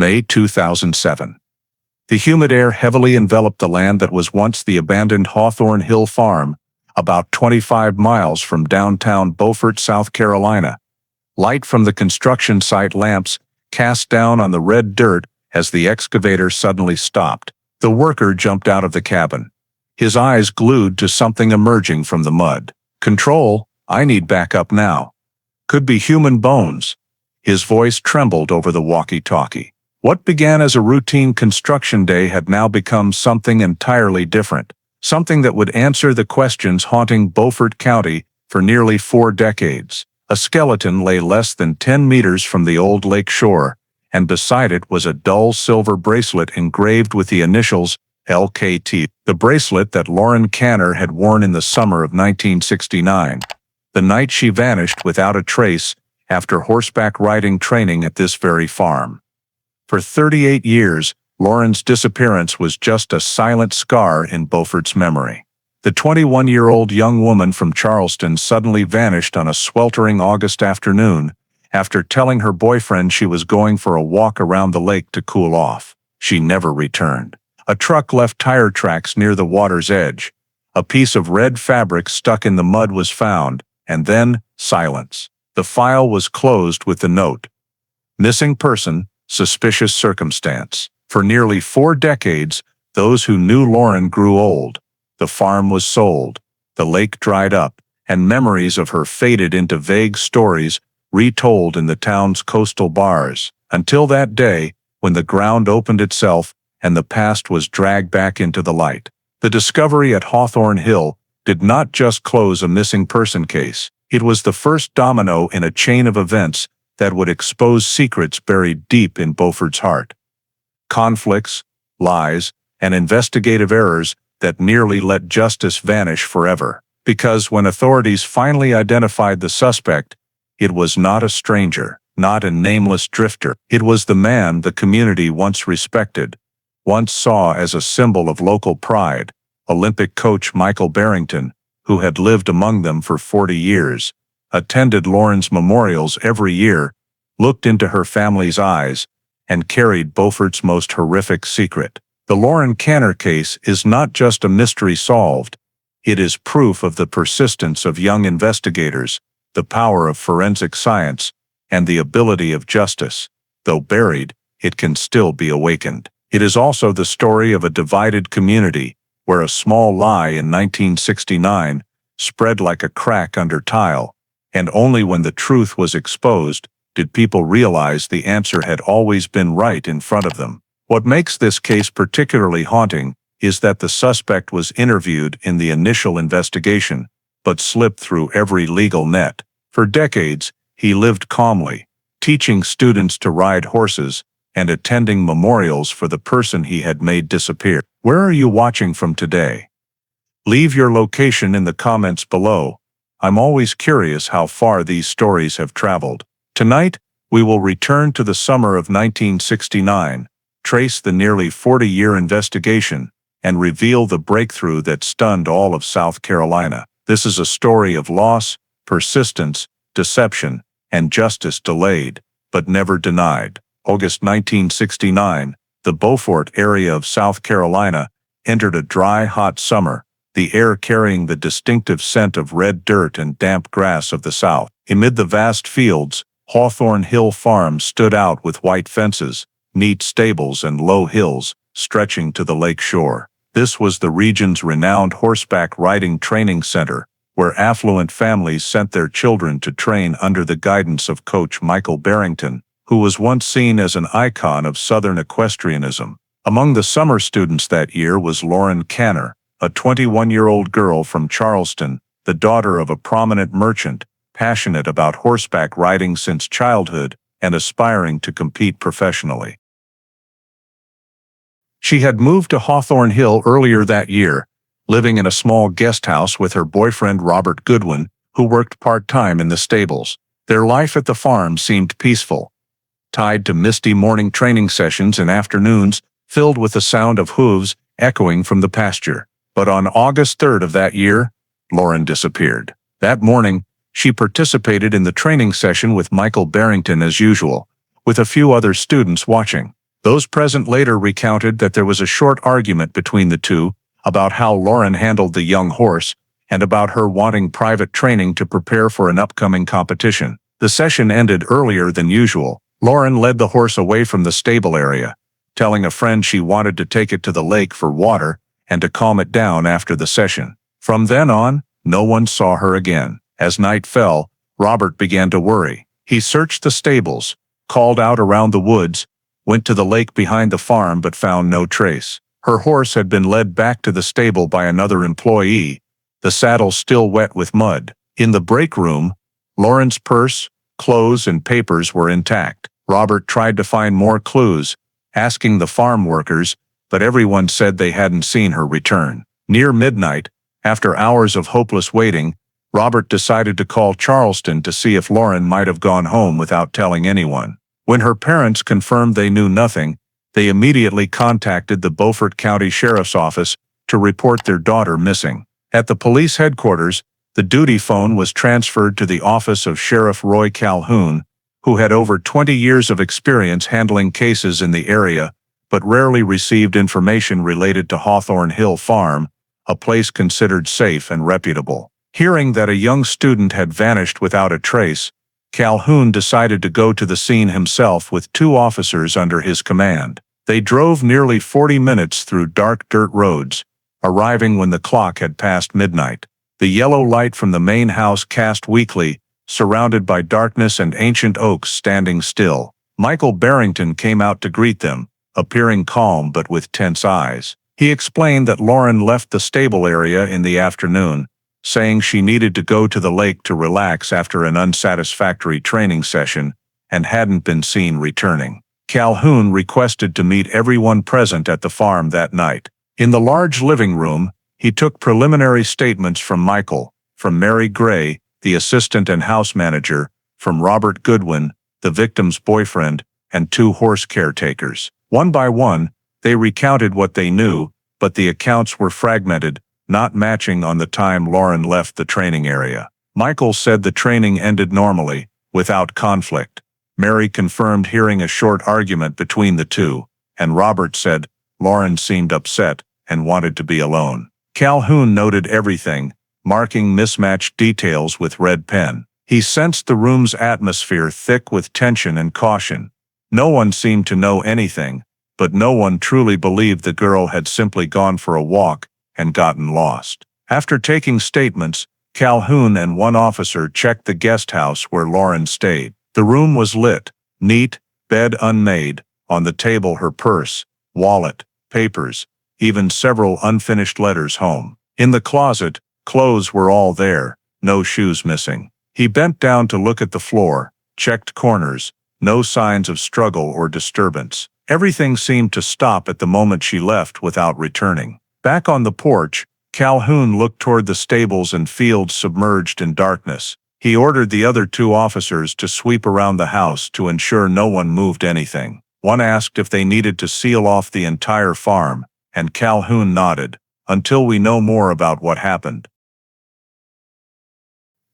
May 2007. The humid air heavily enveloped the land that was once the abandoned Hawthorne Hill farm, about 25 miles from downtown Beaufort, South Carolina. Light from the construction site lamps cast down on the red dirt as the excavator suddenly stopped. The worker jumped out of the cabin, his eyes glued to something emerging from the mud. "Control, I need backup now." "Could be human bones." His voice trembled over the walkie-talkie. What began as a routine construction day had now become something entirely different, something that would answer the questions haunting Beaufort County for nearly 4 decades. A skeleton lay less than 10 meters from the old lake shore, and beside it was a dull silver bracelet engraved with the initials LKT, the bracelet that Lauren Canner had worn in the summer of 1969, the night she vanished without a trace after horseback riding training at this very farm. For 38 years, Lauren's disappearance was just a silent scar in Beaufort's memory. The 21-year-old young woman from Charleston suddenly vanished on a sweltering August afternoon after telling her boyfriend she was going for a walk around the lake to cool off. She never returned. A truck left tire tracks near the water's edge. A piece of red fabric stuck in the mud was found, and then silence. The file was closed with the note: "Missing person, suspicious circumstance." For nearly 4 decades, those who knew Lauren grew old. The farm was sold, the lake dried up, and memories of her faded into vague stories retold in the town's coastal bars, until that day when the ground opened itself and the past was dragged back into the light. The discovery at Hawthorne Hill did not just close a missing person case. It was the first domino in a chain of events that would expose secrets buried deep in Beaufort's heart. Conflicts, lies, and investigative errors that nearly let justice vanish forever. Because when authorities finally identified the suspect, it was not a stranger, not a nameless drifter. It was the man the community once respected, once saw as a symbol of local pride, Olympic coach Michael Barrington, who had lived among them for 40 years, attended Lauren's memorials every year, looked into her family's eyes, and carried Beaufort's most horrific secret. The Lauren Canner case is not just a mystery solved, it is proof of the persistence of young investigators, the power of forensic science, and the ability of justice. Though buried, it can still be awakened. It is also the story of a divided community, where a small lie in 1969 spread like a crack under tile, and only when the truth was exposed did people realize the answer had always been right in front of them. What makes this case particularly haunting is that the suspect was interviewed in the initial investigation, but slipped through every legal net. For decades, he lived calmly, teaching students to ride horses and attending memorials for the person he had made disappear. Where are you watching from today? Leave your location in the comments below. I'm always curious how far these stories have traveled. Tonight, we will return to the summer of 1969, trace the nearly 40-year investigation, and reveal the breakthrough that stunned all of South Carolina. This is a story of loss, persistence, deception, and justice delayed, but never denied. August 1969, the Beaufort area of South Carolina entered a dry, hot summer, the air carrying the distinctive scent of red dirt and damp grass of the South. Amid the vast fields, Hawthorne Hill Farm stood out with white fences, neat stables, and low hills stretching to the lake shore. This was the region's renowned horseback riding training center, where affluent families sent their children to train under the guidance of coach Michael Barrington, who was once seen as an icon of Southern equestrianism. Among the summer students that year was Lauren Canner, a 21-year-old girl from Charleston, the daughter of a prominent merchant, passionate about horseback riding since childhood and aspiring to compete professionally. She had moved to Hawthorne Hill earlier that year, living in a small guest house with her boyfriend Robert Goodwin, who worked part-time in the stables. Their life at the farm seemed peaceful, tied to misty morning training sessions and afternoons filled with the sound of hooves echoing from the pasture. But on August 3rd of that year, Lauren disappeared. That morning, she participated in the training session with Michael Barrington as usual, with a few other students watching. Those present later recounted that there was a short argument between the two about how Lauren handled the young horse and about her wanting private training to prepare for an upcoming competition. The session ended earlier than usual. Lauren led the horse away from the stable area, telling a friend she wanted to take it to the lake for water and to calm it down after the session. From then on, no one saw her again. As night fell, Robert began to worry. He searched the stables, called out around the woods, went to the lake behind the farm but found no trace. Her horse had been led back to the stable by another employee, the saddle still wet with mud. In the break room, Lauren's purse, clothes, and papers were intact. Robert tried to find more clues, asking the farm workers, but everyone said they hadn't seen her return. Near midnight, after hours of hopeless waiting, Robert decided to call Charleston to see if Lauren might have gone home without telling anyone. When her parents confirmed they knew nothing, they immediately contacted the Beaufort County Sheriff's Office to report their daughter missing. At the police headquarters, the duty phone was transferred to the office of Sheriff Roy Calhoun, who had over 20 years of experience handling cases in the area, but rarely received information related to Hawthorne Hill Farm, a place considered safe and reputable. Hearing that a young student had vanished without a trace, Calhoun decided to go to the scene himself with 2 officers under his command. They drove nearly 40 minutes through dark dirt roads, arriving when the clock had passed midnight. The yellow light from the main house cast weakly, surrounded by darkness and ancient oaks standing still. Michael Barrington came out to greet them, appearing calm but with tense eyes. He explained that Lauren left the stable area in the afternoon, saying she needed to go to the lake to relax after an unsatisfactory training session and hadn't been seen returning. Calhoun requested to meet everyone present at the farm that night. In the large living room, he took preliminary statements from Michael, from Mary Gray, the assistant and house manager, from Robert Goodwin, the victim's boyfriend, and 2 horse caretakers. One by one, they recounted what they knew, but the accounts were fragmented, not matching on the time Lauren left the training area. Michael said the training ended normally, without conflict. Mary confirmed hearing a short argument between the two, and Robert said Lauren seemed upset and wanted to be alone. Calhoun noted everything, marking mismatched details with red pen. He sensed the room's atmosphere thick with tension and caution. No one seemed to know anything, but no one truly believed the girl had simply gone for a walk and gotten lost. After taking statements, Calhoun and 1 officer checked the guest house where Lauren stayed. The room was lit, neat, bed unmade, on the table her purse, wallet, papers, even several unfinished letters home. In the closet, clothes were all there, no shoes missing. He bent down to look at the floor, checked corners, no signs of struggle or disturbance. Everything seemed to stop at the moment she left without returning. Back on the porch, Calhoun looked toward the stables and fields submerged in darkness. He ordered the other 2 officers to sweep around the house to ensure no one moved anything. One asked if they needed to seal off the entire farm, and Calhoun nodded, until we know more about what happened.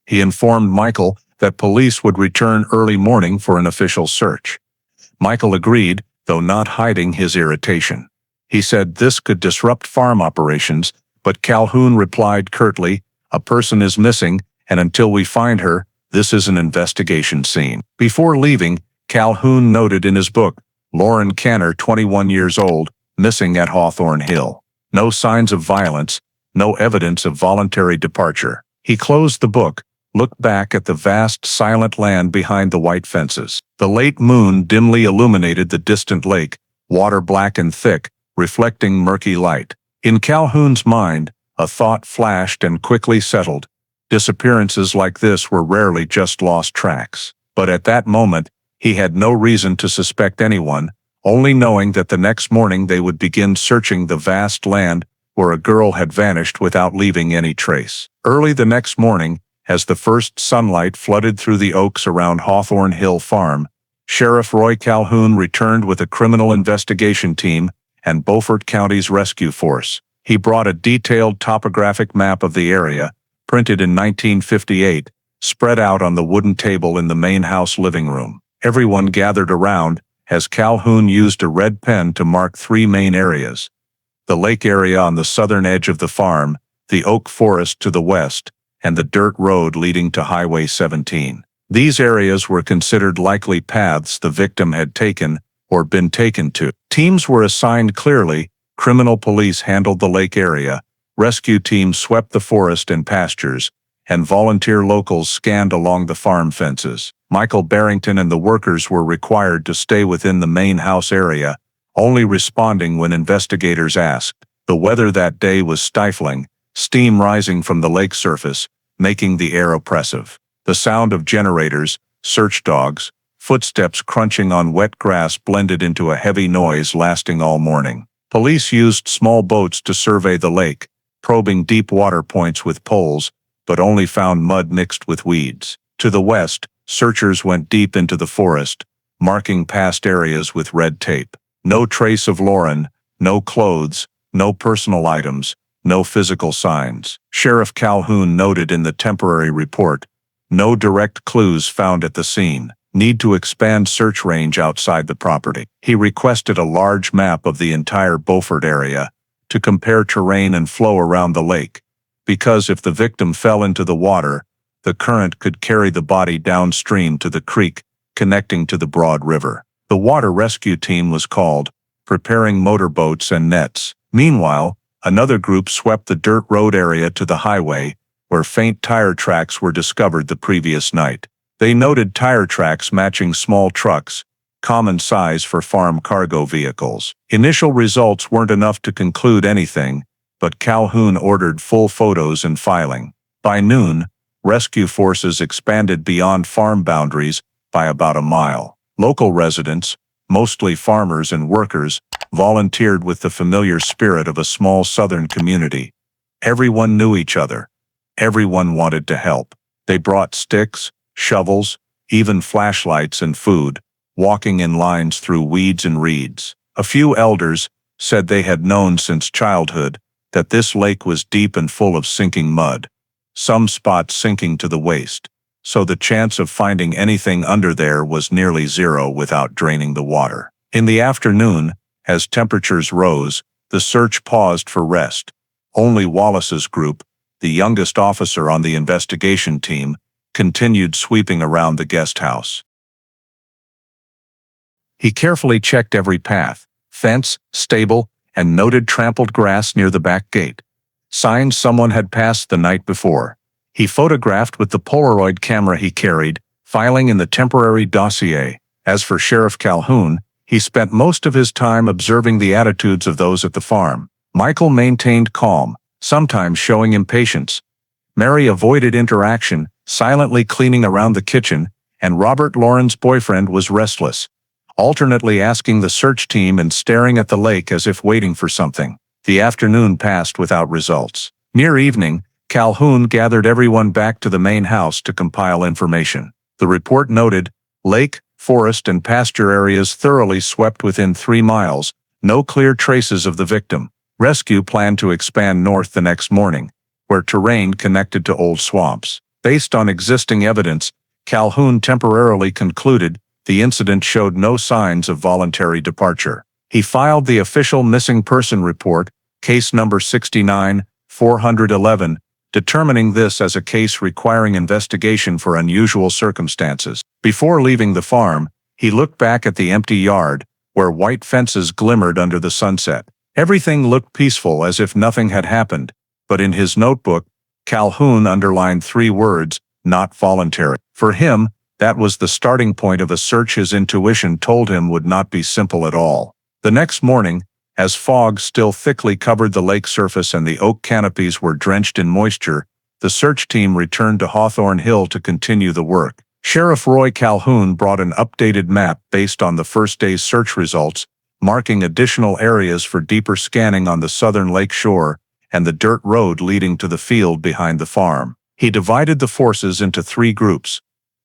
He informed Michael that police would return early morning for an official search. Michael agreed, though not hiding his irritation. He said this could disrupt farm operations, but Calhoun replied curtly, "A person is missing, and until we find her, this is an investigation scene." Before leaving, Calhoun noted in his book, Lauren Canner, 21 years old, missing at Hawthorne Hill. No signs of violence, no evidence of voluntary departure. He closed the book, looked back at the vast, silent land behind the white fences. The late moon dimly illuminated the distant lake, water black and thick, reflecting murky light. In Calhoun's mind, a thought flashed and quickly settled. Disappearances like this were rarely just lost tracks. But at that moment, he had no reason to suspect anyone, only knowing that the next morning they would begin searching the vast land where a girl had vanished without leaving any trace. Early the next morning, as the first sunlight flooded through the oaks around Hawthorne Hill Farm, Sheriff Roy Calhoun returned with a criminal investigation team and Beaufort County's rescue force. He brought a detailed topographic map of the area, printed in 1958, spread out on the wooden table in the main house living room. Everyone gathered around, as Calhoun used a red pen to mark three main areas: the lake area on the southern edge of the farm, the oak forest to the west, and the dirt road leading to Highway 17. These areas were considered likely paths the victim had taken or been taken to. Teams were assigned clearly. Criminal police handled the lake area, rescue teams swept the forest and pastures, and volunteer locals scanned along the farm fences. Michael Barrington and the workers were required to stay within the main house area, only responding when investigators asked. The weather that day was stifling, steam rising from the lake surface, making the air oppressive. The sound of generators, search dogs, footsteps crunching on wet grass blended into a heavy noise lasting all morning. Police used small boats to survey the lake, probing deep water points with poles, but only found mud mixed with weeds. To the west, searchers went deep into the forest, marking past areas with red tape. No trace of Lauren, no clothes, no personal items, no physical signs. Sheriff Calhoun noted in the temporary report, no direct clues found at the scene. Need to expand search range outside the property. He requested a large map of the entire Beaufort area to compare terrain and flow around the lake, because if the victim fell into the water, the current could carry the body downstream to the creek connecting to the Broad River. The water rescue team was called, preparing motorboats and nets. Meanwhile, another group swept the dirt road area to the highway, where faint tire tracks were discovered the previous night. They noted tire tracks matching small trucks, common size for farm cargo vehicles. Initial results weren't enough to conclude anything, but Calhoun ordered full photos and filing. By noon, rescue forces expanded beyond farm boundaries by about a mile. Local residents, mostly farmers and workers, volunteered with the familiar spirit of a small southern community. Everyone knew each other. Everyone wanted to help. They brought sticks, shovels, even flashlights and food, walking in lines through weeds and reeds. A few elders said they had known since childhood that this lake was deep and full of sinking mud, some spots sinking to the waist, so the chance of finding anything under there was nearly zero without draining the water. In the afternoon, as temperatures rose, the search paused for rest. Only Wallace's group, the youngest officer on the investigation team, continued sweeping around the guest house. He carefully checked every path, fence, stable, and noted trampled grass near the back gate. Signs someone had passed the night before. He photographed with the Polaroid camera he carried, filing in the temporary dossier. As for Sheriff Calhoun, he spent most of his time observing the attitudes of those at the farm. Michael maintained calm, sometimes showing impatience. Mary avoided interaction, silently cleaning around the kitchen, and Robert, Lauren's boyfriend, was restless, alternately asking the search team and staring at the lake as if waiting for something. The afternoon passed without results. Near evening, Calhoun gathered everyone back to the main house to compile information. The report noted, lake, forest, and pasture areas thoroughly swept within 3 miles, no clear traces of the victim. Rescue planned to expand north the next morning, where terrain connected to old swamps. Based on existing evidence, Calhoun temporarily concluded the incident showed no signs of voluntary departure. He filed the official missing person report, case number 69-411, determining this as a case requiring investigation for unusual circumstances. Before leaving the farm, he looked back at the empty yard, where white fences glimmered under the sunset. Everything looked peaceful, as if nothing had happened, but in his notebook, Calhoun underlined 3 words, not voluntary. For him, that was the starting point of a search his intuition told him would not be simple at all. The next morning, as fog still thickly covered the lake surface and the oak canopies were drenched in moisture, the search team returned to Hawthorne Hill to continue the work. Sheriff Roy Calhoun brought an updated map based on the first day's search results, marking additional areas for deeper scanning on the southern lake shore and the dirt road leading to the field behind the farm. He divided the forces into 3 groups.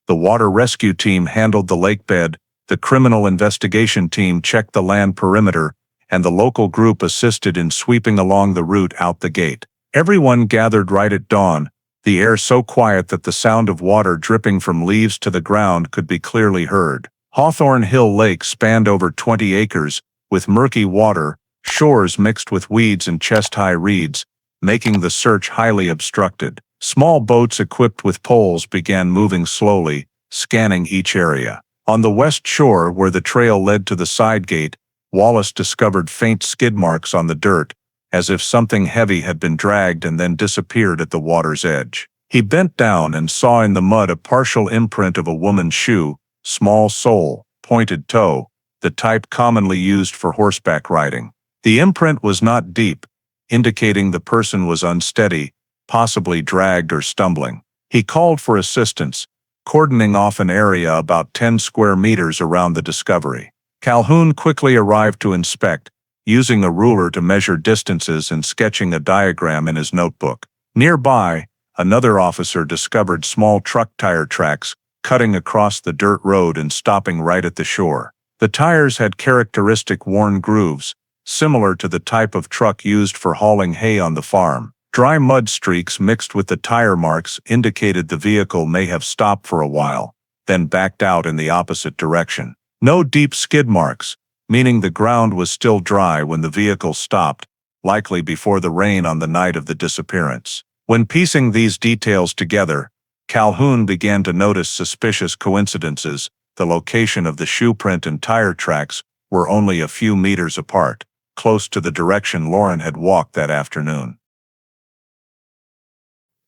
The water rescue team handled the lake bed, the criminal investigation team checked the land perimeter, and the local group assisted in sweeping along the route out the gate. Everyone gathered right at dawn, the air so quiet that the sound of water dripping from leaves to the ground could be clearly heard. Hawthorne Hill Lake spanned over 20 acres, with murky water, shores mixed with weeds and chest-high reeds, making the search highly obstructed. Small boats equipped with poles began moving slowly, scanning each area. On the west shore, where the trail led to the side gate, Wallace discovered faint skid marks on the dirt, as if something heavy had been dragged and then disappeared at the water's edge. He bent down and saw in the mud a partial imprint of a woman's shoe, small sole, pointed toe, the type commonly used for horseback riding. The imprint was not deep, indicating the person was unsteady, possibly dragged or stumbling. He called for assistance, cordoning off an area about 10 square meters around the discovery. Calhoun quickly arrived to inspect, using a ruler to measure distances and sketching a diagram in his notebook. Nearby, another officer discovered small truck tire tracks cutting across the dirt road and stopping right at the shore. The tires had characteristic worn grooves, similar to the type of truck used for hauling hay on the farm. Dry mud streaks mixed with the tire marks indicated the vehicle may have stopped for a while, then backed out in the opposite direction. No deep skid marks, meaning the ground was still dry when the vehicle stopped, likely before the rain on the night of the disappearance. When piecing these details together, Calhoun began to notice suspicious coincidences. The location of the shoe print and tire tracks were only a few meters apart, close to the direction Lauren had walked that afternoon.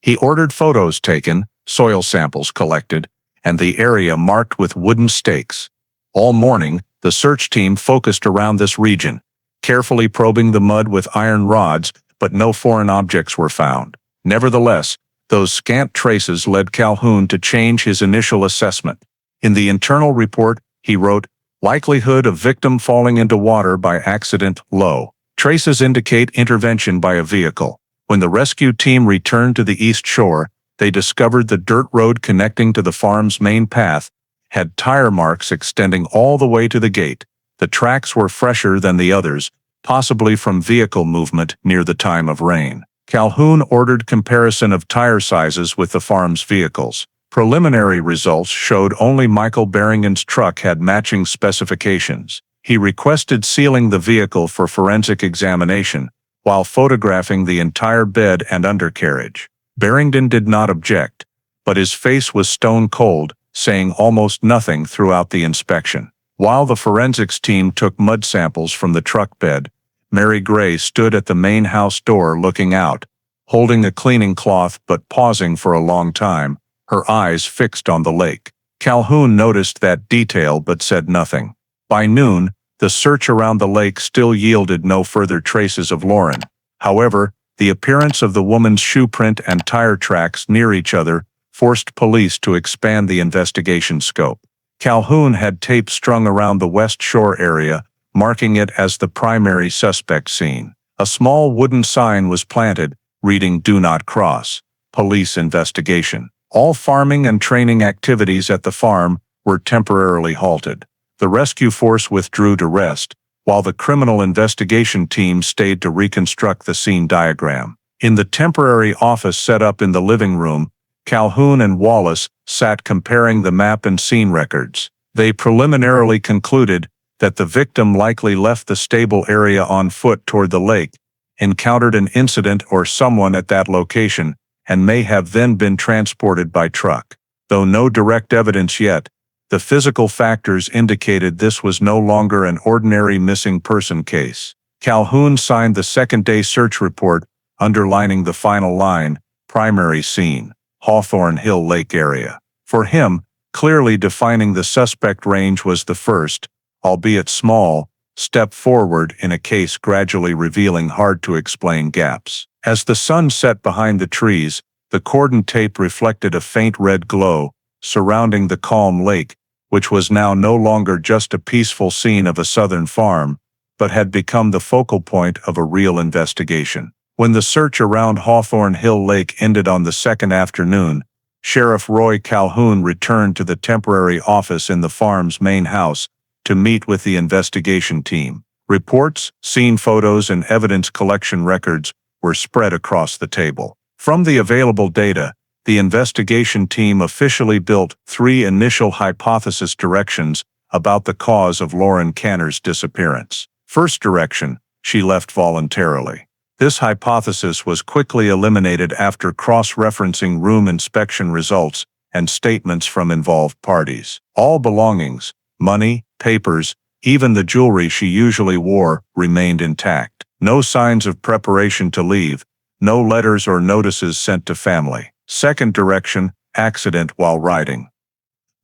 He ordered photos taken, soil samples collected, and the area marked with wooden stakes. All morning, the search team focused around this region, carefully probing the mud with iron rods, but no foreign objects were found. Nevertheless, those scant traces led Calhoun to change his initial assessment. In the internal report, he wrote, "Likelihood of victim falling into water by accident low. Traces indicate intervention by a vehicle." When the rescue team returned to the east shore, they discovered the dirt road connecting to the farm's main path had tire marks extending all the way to the gate. The tracks were fresher than the others, possibly from vehicle movement near the time of rain. Calhoun ordered comparison of tire sizes with the farm's vehicles. Preliminary results showed only Michael Barringen's truck had matching specifications. He requested sealing the vehicle for forensic examination, while photographing the entire bed and undercarriage. Barringen did not object, but his face was stone cold, saying almost nothing throughout the inspection. While the forensics team took mud samples from the truck bed, Mary Gray stood at the main house door looking out, holding a cleaning cloth but pausing for a long time, her eyes fixed on the lake. Calhoun noticed that detail but said nothing. By noon, the search around the lake still yielded no further traces of Lauren. However, the appearance of the woman's shoe print and tire tracks near each other forced police to expand the investigation scope. Calhoun had tape strung around the West Shore area, marking it as the primary suspect scene. A small wooden sign was planted, reading "Do Not Cross. Police Investigation." All farming and training activities at the farm were temporarily halted. The rescue force withdrew to rest, while the criminal investigation team stayed to reconstruct the scene diagram. In the temporary office set up in the living room, Calhoun and Wallace sat comparing the map and scene records. They preliminarily concluded that the victim likely left the stable area on foot toward the lake, encountered an incident or someone at that location, and may have then been transported by truck. Though no direct evidence yet, the physical factors indicated this was no longer an ordinary missing person case. Calhoun signed the second-day search report, underlining the final line, "Primary scene, Hawthorne Hill Lake area." For him, clearly defining the suspect range was the first, albeit small, step forward in a case gradually revealing hard-to-explain gaps. As the sun set behind the trees, the cordon tape reflected a faint red glow, surrounding the calm lake, which was now no longer just a peaceful scene of a southern farm, but had become the focal point of a real investigation. When the search around Hawthorne Hill Lake ended on the second afternoon, Sheriff Roy Calhoun returned to the temporary office in the farm's main house to meet with the investigation team. Reports, scene photos, and evidence collection records were spread across the table. From the available data, the investigation team officially built 3 initial hypothesis directions about the cause of Lauren Canner's disappearance. First direction, she left voluntarily. This hypothesis was quickly eliminated after cross-referencing room inspection results and statements from involved parties. All belongings, money, papers, even the jewelry she usually wore, remained intact. No signs of preparation to leave, no letters or notices sent to family. Second direction, accident while riding.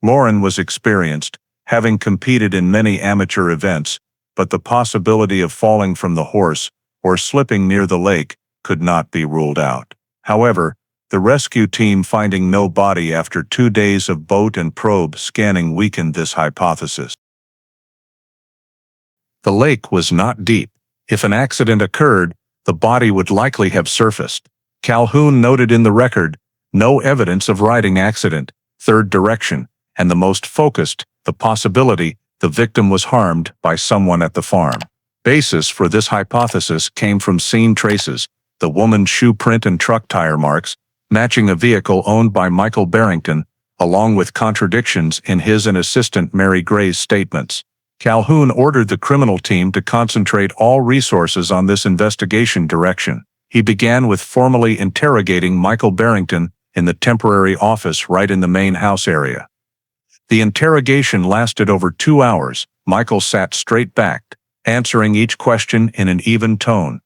Lauren was experienced, having competed in many amateur events, but the possibility of falling from the horse or slipping near the lake could not be ruled out. However, the rescue team finding no body after 2 days of boat and probe scanning weakened this hypothesis. The lake was not deep. If an accident occurred, the body would likely have surfaced. Calhoun noted in the record, no evidence of riding accident. Third direction, and the most focused, the possibility the victim was harmed by someone at the farm. Basis for this hypothesis came from scene traces, the woman's shoe print and truck tire marks, matching a vehicle owned by Michael Barrington, along with contradictions in his and assistant Mary Gray's statements. Calhoun ordered the criminal team to concentrate all resources on this investigation direction. He began with formally interrogating Michael Barrington in the temporary office right in the main house area. The interrogation lasted over 2 hours. Michael sat straight-backed, answering each question in an even tone.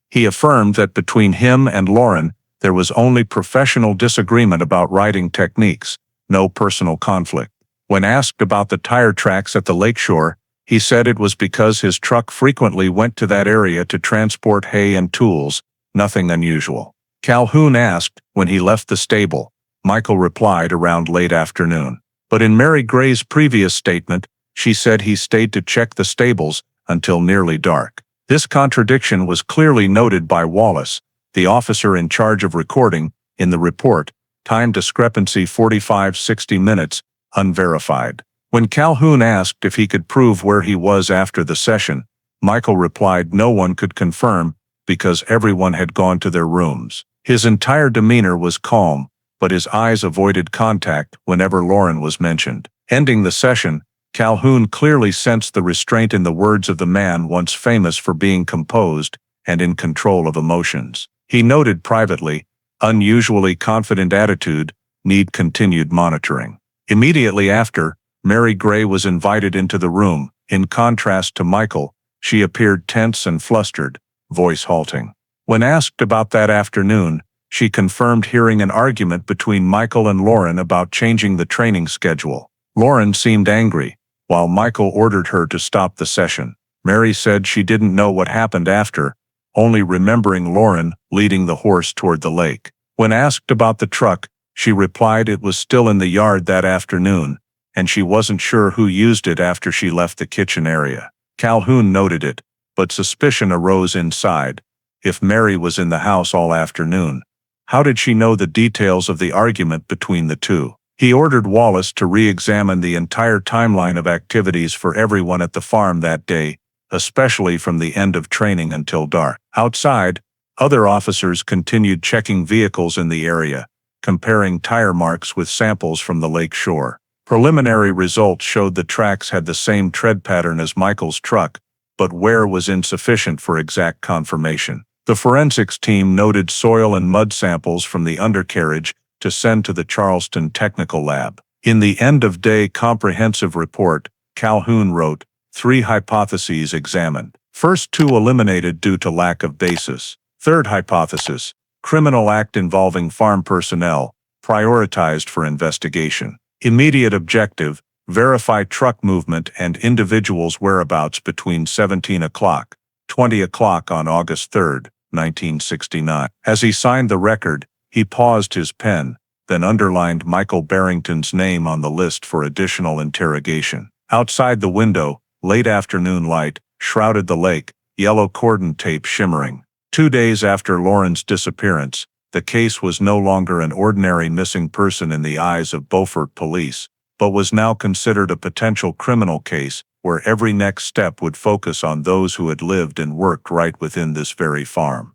He affirmed that between him and Lauren, there was only professional disagreement about riding techniques, no personal conflict. When asked about the tire tracks at the lakeshore, he said it was because his truck frequently went to that area to transport hay and tools, nothing unusual. Calhoun asked when he left the stable. Michael replied around late afternoon. But in Mary Gray's previous statement, she said he stayed to check the stables until nearly dark. This contradiction was clearly noted by Wallace, the officer in charge of recording, in the report, time discrepancy 45-60 minutes, unverified. When Calhoun asked if he could prove where he was after the session, Michael replied no one could confirm because everyone had gone to their rooms. His entire demeanor was calm, but his eyes avoided contact whenever Lauren was mentioned. Ending the session, Calhoun clearly sensed the restraint in the words of the man once famous for being composed and in control of emotions. He noted privately, unusually confident attitude, need continued monitoring. Immediately after, Mary Gray was invited into the room. In contrast to Michael, she appeared tense and flustered, voice halting. When asked about that afternoon, she confirmed hearing an argument between Michael and Lauren about changing the training schedule. Lauren seemed angry, while Michael ordered her to stop the session. Mary said she didn't know what happened after, only remembering Lauren leading the horse toward the lake. When asked about the truck, she replied it was still in the yard that afternoon, and she wasn't sure who used it after she left the kitchen area. Calhoun noted it, but suspicion arose inside. If Mary was in the house all afternoon, how did she know the details of the argument between the two? He ordered Wallace to re-examine the entire timeline of activities for everyone at the farm that day, especially from the end of training until dark. Outside, other officers continued checking vehicles in the area, comparing tire marks with samples from the lake shore. Preliminary results showed the tracks had the same tread pattern as Michael's truck, but wear was insufficient for exact confirmation. The forensics team noted soil and mud samples from the undercarriage to send to the Charleston Technical Lab. In the end-of-day comprehensive report, Calhoun wrote, 3 hypotheses examined. First 2 eliminated due to lack of basis. Third hypothesis, criminal act involving farm personnel, prioritized for investigation. Immediate objective, verify truck movement and individuals' whereabouts between 17 o'clock, 20 o'clock on August 3, 1969. As he signed the record, he paused his pen, then underlined Michael Barrington's name on the list for additional interrogation. Outside the window, late afternoon light shrouded the lake, yellow cordon tape shimmering. 2 days after Lauren's disappearance, the case was no longer an ordinary missing person in the eyes of Beaufort police, but was now considered a potential criminal case where every next step would focus on those who had lived and worked right within this very farm.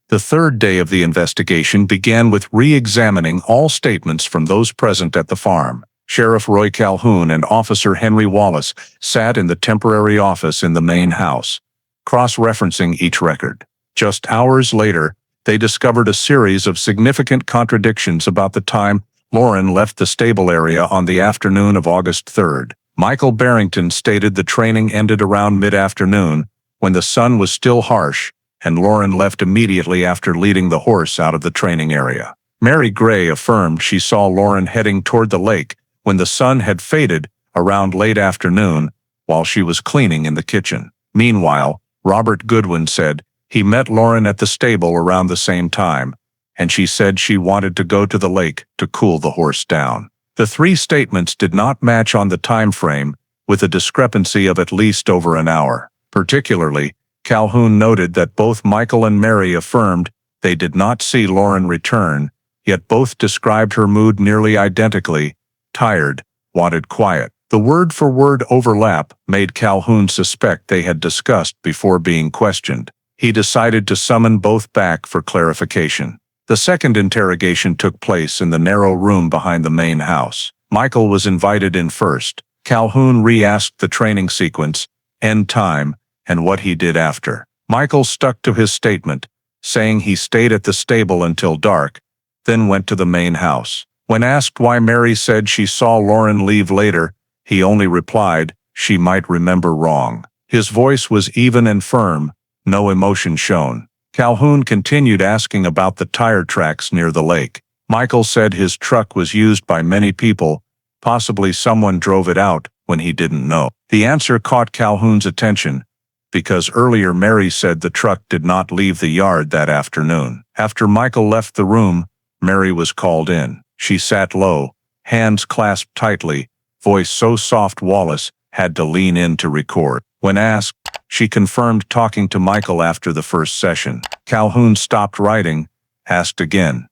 The third day of the investigation began with re-examining all statements from those present at the farm. Sheriff Roy Calhoun and Officer Henry Wallace sat in the temporary office in the main house, cross-referencing each record. Just hours later, they discovered a series of significant contradictions about the time Lauren left the stable area on the afternoon of August 3rd. Michael Barrington stated the training ended around mid-afternoon, when the sun was still harsh, and Lauren left immediately after leading the horse out of the training area. Mary Gray affirmed she saw Lauren heading toward the lake when the sun had faded around late afternoon while she was cleaning in the kitchen. Meanwhile, Robert Goodwin said he met Lauren at the stable around the same time, and she said she wanted to go to the lake to cool the horse down. The three statements did not match on the time frame, with a discrepancy of at least over an hour. Particularly, Calhoun noted that both Michael and Mary affirmed they did not see Lauren return, yet both described her mood nearly identically: tired, wanted quiet. The word-for-word overlap made Calhoun suspect they had discussed before being questioned. He decided to summon both back for clarification. The second interrogation took place in the narrow room behind the main house. Michael was invited in first. Calhoun re-asked the training sequence, end time, and what he did after. Michael stuck to his statement, saying he stayed at the stable until dark, then went to the main house. When asked why Mary said she saw Lauren leave later, he only replied, she might remember wrong. His voice was even and firm, no emotion shown. Calhoun continued asking about the tire tracks near the lake. Michael said his truck was used by many people, possibly someone drove it out when he didn't know. The answer caught Calhoun's attention, because earlier Mary said the truck did not leave the yard that afternoon. After Michael left the room, Mary was called in. She sat low, hands clasped tightly, voice so soft Wallace had to lean in to record. When asked, she confirmed talking to Michael after the first session. Calhoun stopped writing, asked again,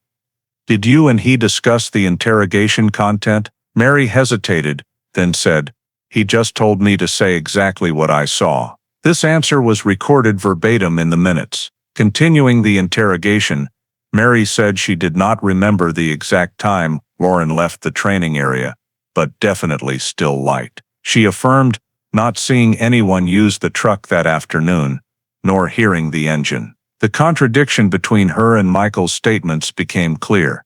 "Did you and he discuss the interrogation content?" Mary hesitated, then said, "He just told me to say exactly what I saw." This answer was recorded verbatim in the minutes. Continuing the interrogation, Mary said she did not remember the exact time Lauren left the training area, but definitely still light. She affirmed not seeing anyone use the truck that afternoon, nor hearing the engine. The contradiction between her and Michael's statements became clear.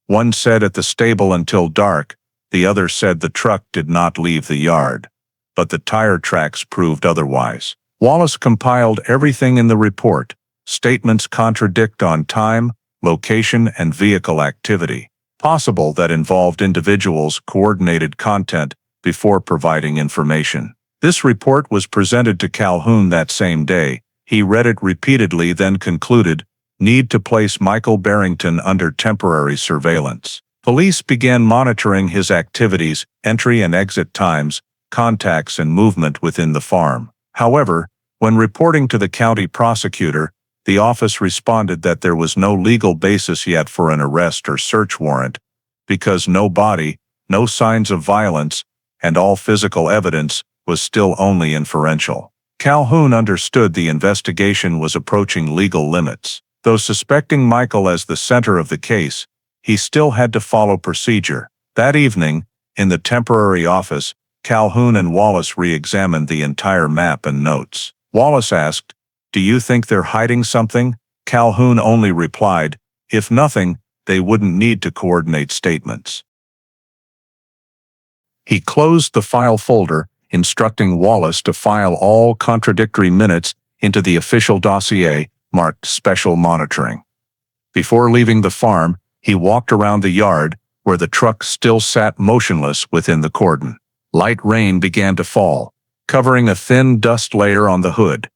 One said at the stable until dark, the other said the truck did not leave the yard, but the tire tracks proved otherwise. Wallace compiled everything in the report. Statements contradict on time, location, and vehicle activity. Possible that involved individuals coordinated content before providing information. This report was presented to Calhoun that same day. He read it repeatedly, then concluded, need to place Michael Barrington under temporary surveillance. Police began monitoring his activities, entry and exit times, contacts, and movement within the farm. However, when reporting to the county prosecutor, the office responded that there was no legal basis yet for an arrest or search warrant, because no body, no signs of violence, and all physical evidence was still only inferential. Calhoun understood the investigation was approaching legal limits. Though suspecting Michael as the center of the case, he still had to follow procedure. That evening, in the temporary office, Calhoun and Wallace re-examined the entire map and notes. Wallace asked, "Do you think they're hiding something?" Calhoun only replied, "If nothing, they wouldn't need to coordinate statements." He closed the file folder, instructing Wallace to file all contradictory minutes into the official dossier marked Special Monitoring. Before leaving the farm, he walked around the yard, where the truck still sat motionless within the cordon. Light rain began to fall, covering a thin dust layer on the hood.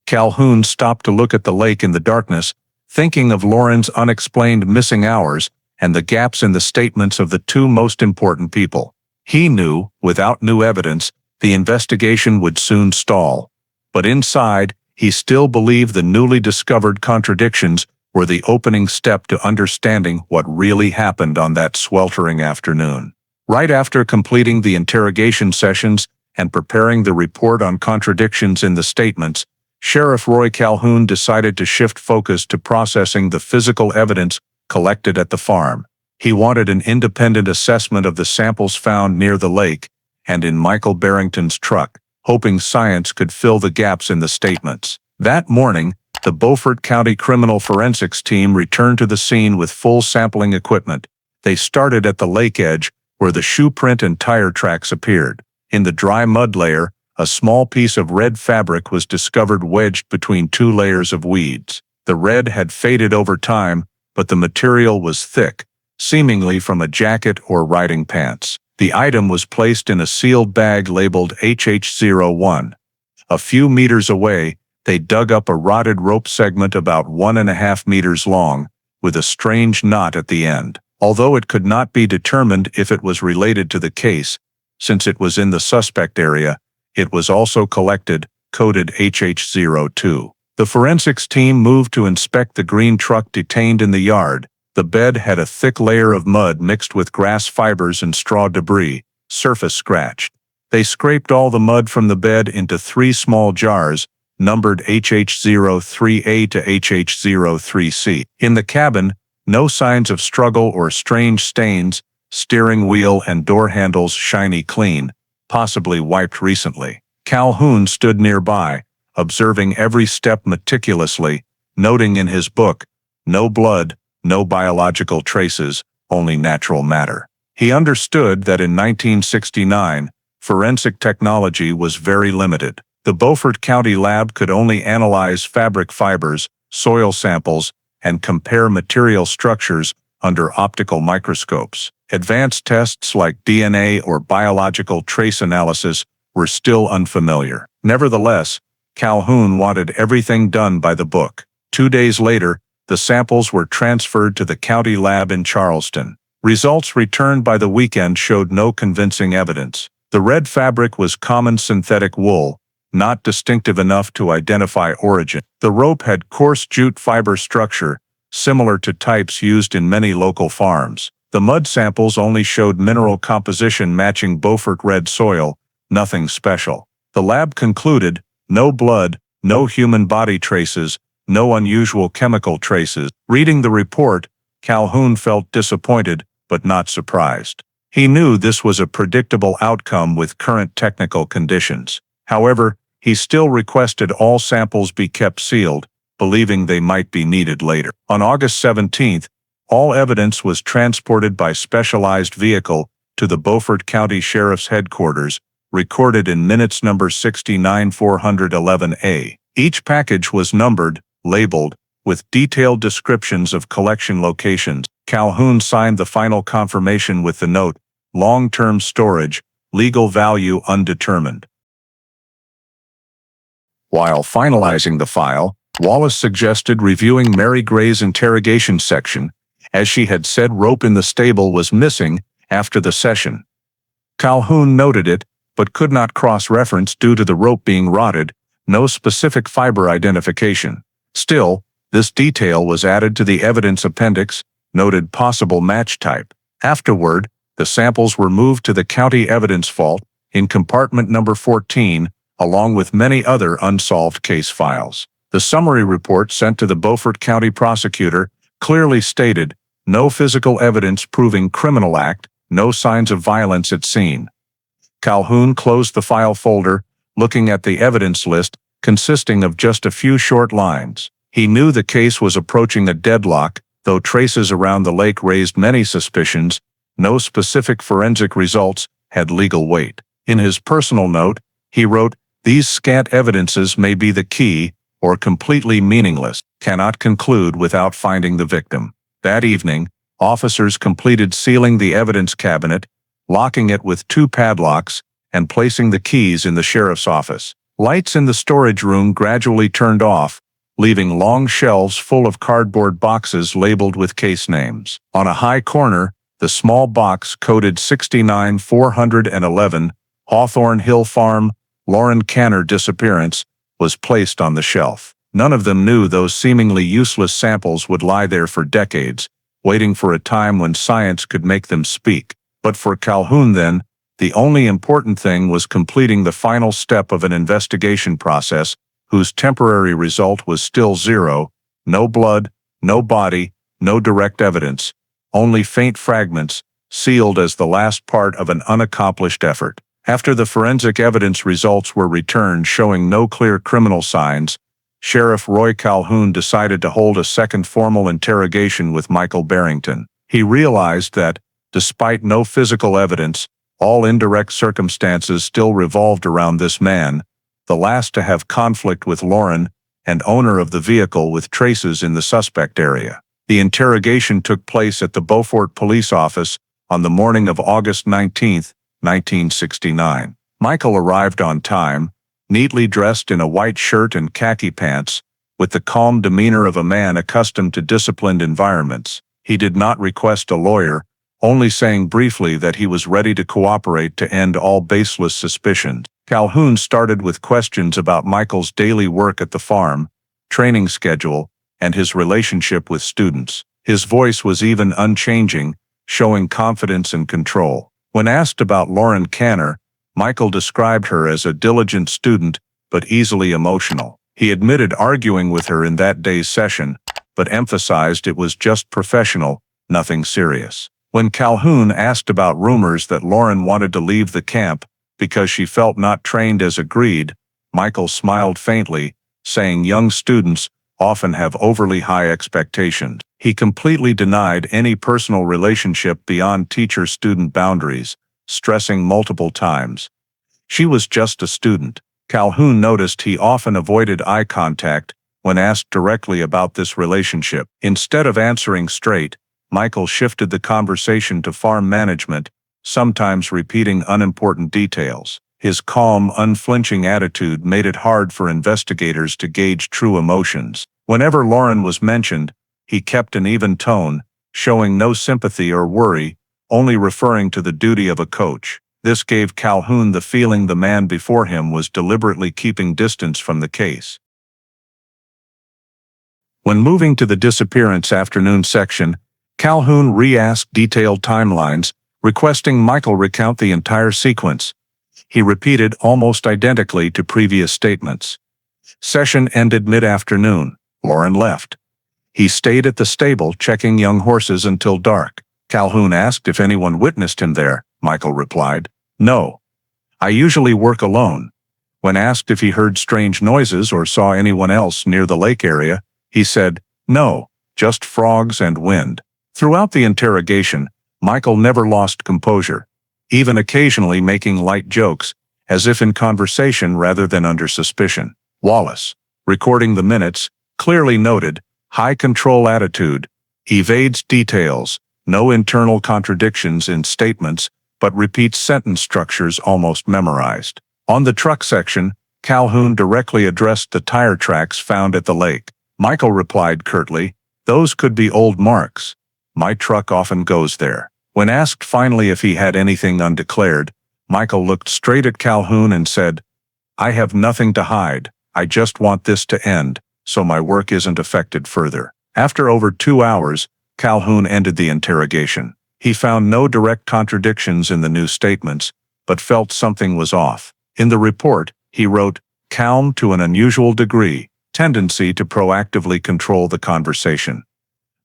Calhoun stopped to look at the lake in the darkness, thinking of Lauren's unexplained missing hours and the gaps in the statements of the two most important people. He knew, without new evidence, the investigation would soon stall. But inside, he still believed the newly discovered contradictions were the opening step to understanding what really happened on that sweltering afternoon. Right after completing the interrogation sessions and preparing the report on contradictions in the statements, Sheriff Roy Calhoun decided to shift focus to processing the physical evidence collected at the farm. He wanted an independent assessment of the samples found near the lake and in Michael Barrington's truck, hoping science could fill the gaps in the statements. That morning, the Beaufort County Criminal Forensics team returned to the scene with full sampling equipment. They started at the lake edge, where the shoe print and tire tracks appeared. In the dry mud layer, a small piece of red fabric was discovered wedged between two layers of weeds. The red had faded over time, but the material was thick, seemingly from a jacket or riding pants. The item was placed in a sealed bag labeled HH01. A few meters away, they dug up a rotted rope segment about 1.5 meters long, with a strange knot at the end. Although it could not be determined if it was related to the case, since it was in the suspect area, it was also collected, coded HH02. The forensics team moved to inspect the green truck detained in the yard. The bed had a thick layer of mud mixed with grass fibers and straw debris, surface scratched. They scraped all the mud from the bed into 3 small jars, numbered HH03A to HH03C. In the cabin, no signs of struggle or strange stains, steering wheel and door handles shiny clean, possibly wiped recently. Calhoun stood nearby, observing every step meticulously, noting in his book, "No blood, no biological traces, only natural matter." He understood that in 1969, forensic technology was very limited. The Beaufort County lab could only analyze fabric fibers, soil samples, and compare material structures under optical microscopes. Advanced tests like DNA or biological trace analysis were still unfamiliar. Nevertheless, Calhoun wanted everything done by the book. 2 days later, the samples were transferred to the county lab in Charleston. Results returned by the weekend showed no convincing evidence. The red fabric was common synthetic wool, not distinctive enough to identify origin. The rope had coarse jute fiber structure, similar to types used in many local farms. The mud samples only showed mineral composition matching Beaufort red soil, nothing special. The lab concluded, no blood, no human body traces, no unusual chemical traces. Reading the report, Calhoun felt disappointed, but not surprised. He knew this was a predictable outcome with current technical conditions. However, he still requested all samples be kept sealed, believing they might be needed later. On August 17th, all evidence was transported by specialized vehicle to the Beaufort County Sheriff's Headquarters, recorded in minutes number 69411A. Each package was numbered, labeled, with detailed descriptions of collection locations. Calhoun signed the final confirmation with the note, "Long-term storage, legal value undetermined." While finalizing the file, Wallace suggested reviewing Mary Gray's interrogation section, as she had said rope in the stable was missing after the session. Calhoun noted it, but could not cross-reference due to the rope being rotted, no specific fiber identification. Still, this detail was added to the evidence appendix, noted possible match type. Afterward, the samples were moved to the county evidence vault in compartment number 14, along with many other unsolved case files. The summary report sent to the Beaufort County prosecutor clearly stated, no physical evidence proving criminal act, no signs of violence at scene. Calhoun closed the file folder, looking at the evidence list, consisting of just a few short lines. He knew the case was approaching a deadlock, though traces around the lake raised many suspicions. No specific forensic results had legal weight. In his personal note, he wrote, "These scant evidences may be the key, or completely meaningless, cannot conclude without finding the victim." That evening, officers completed sealing the evidence cabinet, locking it with 2 padlocks, and placing the keys in the sheriff's office. Lights in the storage room gradually turned off, leaving long shelves full of cardboard boxes labeled with case names. On a high corner, the small box coded 69411, Hawthorne Hill Farm, Lauren Canner disappearance, was placed on the shelf. None of them knew those seemingly useless samples would lie there for decades, waiting for a time when science could make them speak. But for Calhoun then, the only important thing was completing the final step of an investigation process whose temporary result was still zero, no blood, no body, no direct evidence, only faint fragments, sealed as the last part of an unaccomplished effort. After the forensic evidence results were returned showing no clear criminal signs, Sheriff Roy Calhoun decided to hold a second formal interrogation with Michael Barrington. He realized that, despite no physical evidence, all indirect circumstances still revolved around this man, the last to have conflict with Lauren, and owner of the vehicle with traces in the suspect area. The interrogation took place at the Beaufort Police Office on the morning of August 19, 1969. Michael arrived on time, neatly dressed in a white shirt and khaki pants, with the calm demeanor of a man accustomed to disciplined environments. He did not request a lawyer, only saying briefly that he was ready to cooperate to end all baseless suspicions. Calhoun started with questions about Michael's daily work at the farm, training schedule, and his relationship with students. His voice was even unchanging, showing confidence and control. When asked about Lauren Canner, Michael described her as a diligent student, but easily emotional. He admitted arguing with her in that day's session, but emphasized it was just professional, nothing serious. When Calhoun asked about rumors that Lauren wanted to leave the camp because she felt not trained as agreed, Michael smiled faintly, saying young students often have overly high expectations. He completely denied any personal relationship beyond teacher-student boundaries, stressing multiple times, "She was just a student." Calhoun noticed he often avoided eye contact when asked directly about this relationship. Instead of answering straight, Michael shifted the conversation to farm management, sometimes repeating unimportant details. His calm, unflinching attitude made it hard for investigators to gauge true emotions. Whenever Lauren was mentioned, he kept an even tone, showing no sympathy or worry, only referring to the duty of a coach. This gave Calhoun the feeling the man before him was deliberately keeping distance from the case. When moving to the disappearance afternoon section, Calhoun re-asked detailed timelines, requesting Michael recount the entire sequence. He repeated almost identically to previous statements. Session ended mid-afternoon. Lauren left. He stayed at the stable checking young horses until dark. Calhoun asked if anyone witnessed him there. Michael replied, "No. I usually work alone." When asked if he heard strange noises or saw anyone else near the lake area, he said, "No, just frogs and wind." Throughout the interrogation, Michael never lost composure, even occasionally making light jokes, as if in conversation rather than under suspicion. Wallace, recording the minutes, clearly noted, high control attitude, evades details, no internal contradictions in statements, but repeats sentence structures almost memorized. On the truck section, Calhoun directly addressed the tire tracks found at the lake. Michael replied curtly, "Those could be old marks. My truck often goes there." When asked finally if he had anything undeclared, Michael looked straight at Calhoun and said, "I have nothing to hide. I just want this to end, so my work isn't affected further." After over 2 hours, Calhoun ended the interrogation. He found no direct contradictions in the new statements, but felt something was off. In the report, he wrote, "Calm to an unusual degree, tendency to proactively control the conversation.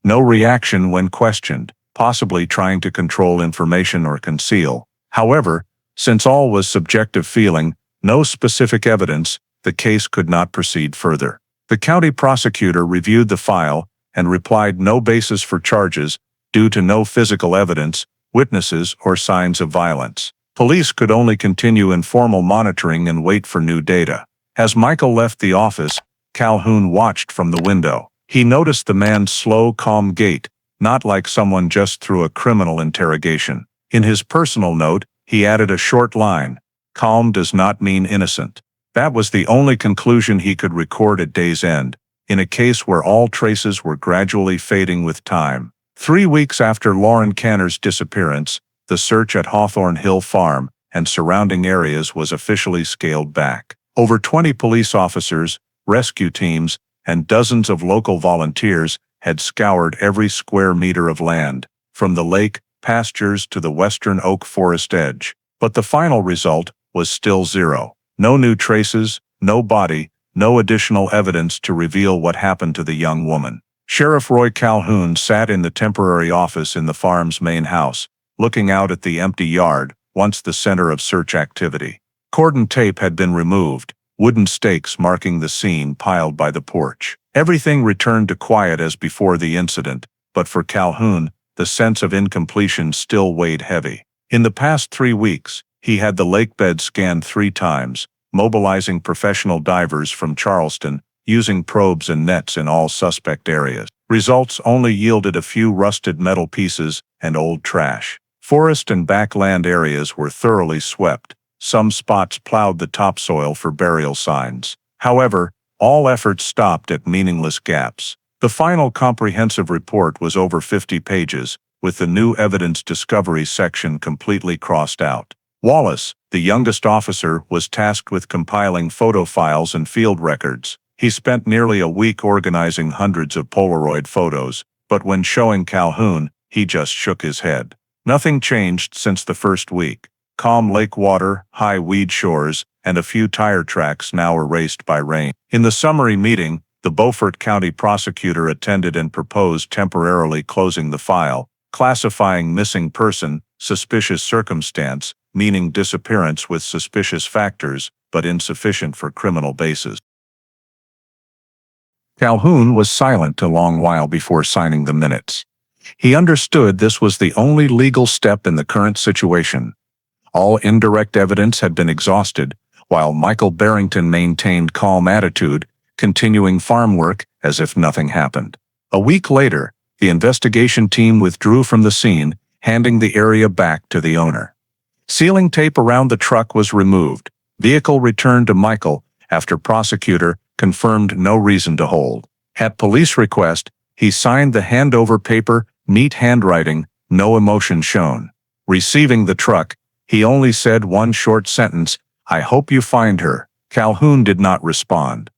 No reaction when questioned, possibly trying to control information or conceal." However, since all was subjective feeling, no specific evidence, the case could not proceed further. The county prosecutor reviewed the file and replied no basis for charges due to no physical evidence, witnesses, or signs of violence. Police could only continue informal monitoring and wait for new data. As Michael left the office, Calhoun watched from the window. He noticed the man's slow, calm gait, not like someone just through a criminal interrogation. In his personal note, he added a short line, "Calm does not mean innocent." That was the only conclusion he could record at day's end, in a case where all traces were gradually fading with time. 3 weeks after Lauren Canner's disappearance, the search at Hawthorne Hill Farm and surrounding areas was officially scaled back. Over 20 police officers, rescue teams, and dozens of local volunteers had scoured every square meter of land, from the lake, pastures to the western oak forest edge. But the final result was still zero. No new traces, no body, no additional evidence to reveal what happened to the young woman. Sheriff Roy Calhoun sat in the temporary office in the farm's main house, looking out at the empty yard, once the center of search activity. Cordon tape had been removed, wooden stakes marking the scene piled by the porch. Everything returned to quiet as before the incident, but for Calhoun, the sense of incompletion still weighed heavy. In the past 3 weeks, he had the lake bed scanned 3 times, mobilizing professional divers from Charleston, using probes and nets in all suspect areas. Results only yielded a few rusted metal pieces and old trash. Forest and backland areas were thoroughly swept. Some spots plowed the topsoil for burial signs. However, all efforts stopped at meaningless gaps. The final comprehensive report was over 50 pages, with the new evidence discovery section completely crossed out. Wallace, the youngest officer, was tasked with compiling photo files and field records. He spent nearly a week organizing hundreds of Polaroid photos, but when showing Calhoun, he just shook his head. Nothing changed since the first week. Calm lake water, high weed shores, and a few tire tracks now erased by rain. In the summary meeting, the Beaufort County prosecutor attended and proposed temporarily closing the file, classifying missing person, suspicious circumstance, meaning disappearance with suspicious factors, but insufficient for criminal basis. Calhoun was silent a long while before signing the minutes. He understood this was the only legal step in the current situation. All indirect evidence had been exhausted, while Michael Barrington maintained calm attitude, continuing farm work as if nothing happened. A week later, the investigation team withdrew from the scene, handing the area back to the owner. Sealing tape around the truck was removed. Vehicle returned to Michael after prosecutor confirmed no reason to hold. At police request, he signed the handover paper, neat handwriting, no emotion shown. Receiving the truck, he only said one short sentence, "I hope you find her." Calhoun did not respond.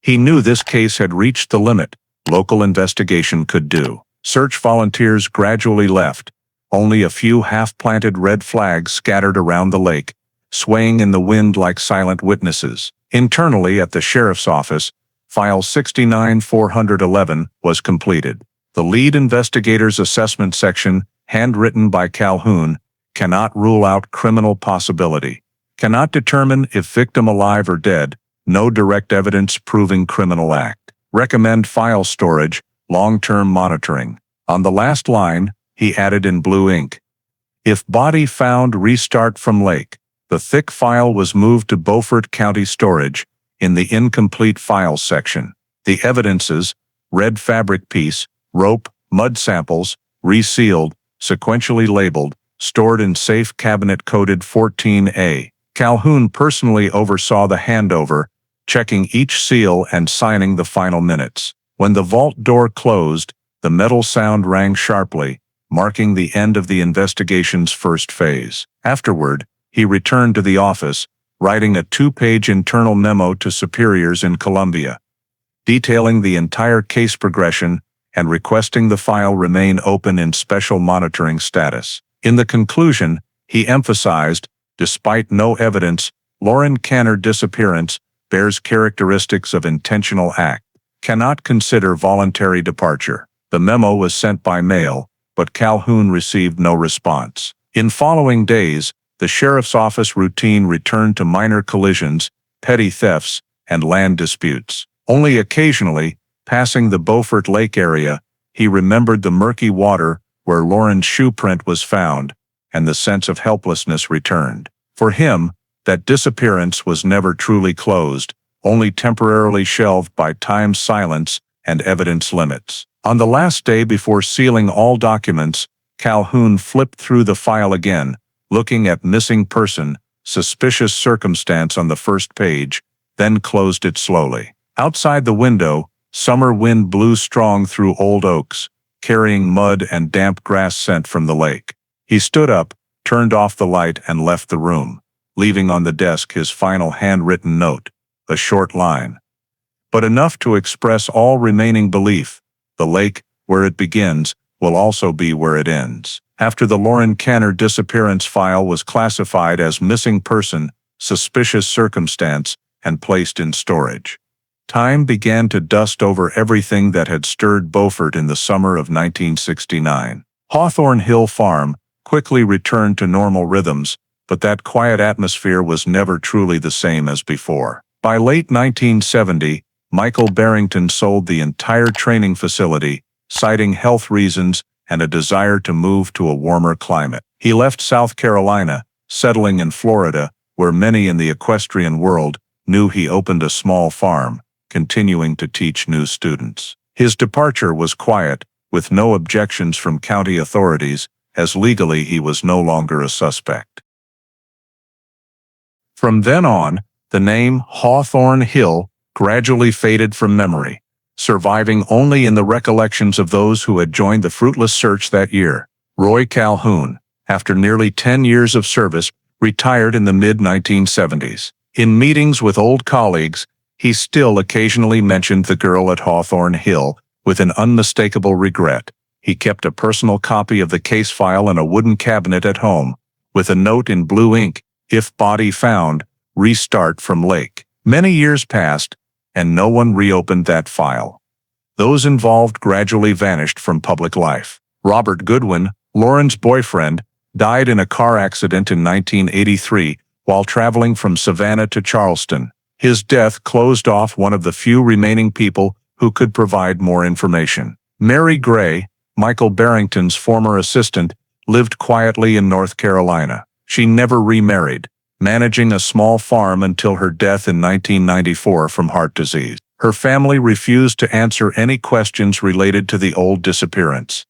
He knew this case had reached the limit local investigation could do. Search volunteers gradually left. Only a few half-planted red flags scattered around the lake, swaying in the wind like silent witnesses. Internally at the sheriff's office, File 69-411 was completed. The lead investigator's assessment section, handwritten by Calhoun, cannot rule out criminal possibility. Cannot determine if victim alive or dead. No direct evidence proving criminal act. Recommend file storage, long-term monitoring. On the last line, he added in blue ink, "If body found, restart from lake." The thick file was moved to Beaufort County storage, in the incomplete files section. The evidences, red fabric piece, rope, mud samples, resealed, sequentially labeled, stored in safe cabinet coded 14A. Calhoun personally oversaw the handover, checking each seal and signing the final minutes. When the vault door closed, the metal sound rang sharply, marking the end of the investigation's first phase. Afterward, he returned to the office, writing a 2-page internal memo to superiors in Columbia, detailing the entire case progression and requesting the file remain open in special monitoring status. In the conclusion, he emphasized, despite no evidence, Lauren Canner disappearance bears characteristics of intentional act. Cannot consider voluntary departure. The memo was sent by mail, but Calhoun received no response. In following days, the sheriff's office routine returned to minor collisions, petty thefts, and land disputes. Only occasionally, passing the Beaufort Lake area, he remembered the murky water where Lauren's shoe print was found, and the sense of helplessness returned. For him, that disappearance was never truly closed, only temporarily shelved by time's silence and evidence limits. On the last day before sealing all documents, Calhoun flipped through the file again, looking at missing person, suspicious circumstance on the first page, then closed it slowly. Outside the window, summer wind blew strong through old oaks, carrying mud and damp grass scent from the lake. He stood up, turned off the light and left the room, leaving on the desk his final handwritten note, a short line, but enough to express all remaining belief. The lake, where it begins, will also be where it ends. After the Lauren Canner disappearance file was classified as missing person, suspicious circumstance, and placed in storage, Time began to dust over everything that had stirred Beaufort in the summer of 1969. Hawthorne Hill Farm quickly returned to normal rhythms, but that quiet atmosphere was never truly the same as before. By late 1970, Michael Barrington sold the entire training facility, citing health reasons and a desire to move to a warmer climate. He left South Carolina, settling in Florida, where many in the equestrian world knew he opened a small farm, continuing to teach new students. His departure was quiet, with no objections from county authorities, as legally he was no longer a suspect. From then on, the name Hawthorne Hill gradually faded from memory, surviving only in the recollections of those who had joined the fruitless search that year. Roy Calhoun, after nearly 10 years of service, retired in the mid-1970s. In meetings with old colleagues, he still occasionally mentioned the girl at Hawthorne Hill with an unmistakable regret. He kept a personal copy of the case file in a wooden cabinet at home, with a note in blue ink, "If body found, restart from lake." Many years passed, and no one reopened that file. Those involved gradually vanished from public life. Robert Goodwin, Lauren's boyfriend, died in a car accident in 1983 while traveling from Savannah to Charleston. His death closed off one of the few remaining people who could provide more information. Mary Gray, Michael Barrington's former assistant, lived quietly in North Carolina. She never remarried, managing a small farm until her death in 1994 from heart disease. Her family refused to answer any questions related to the old disappearance.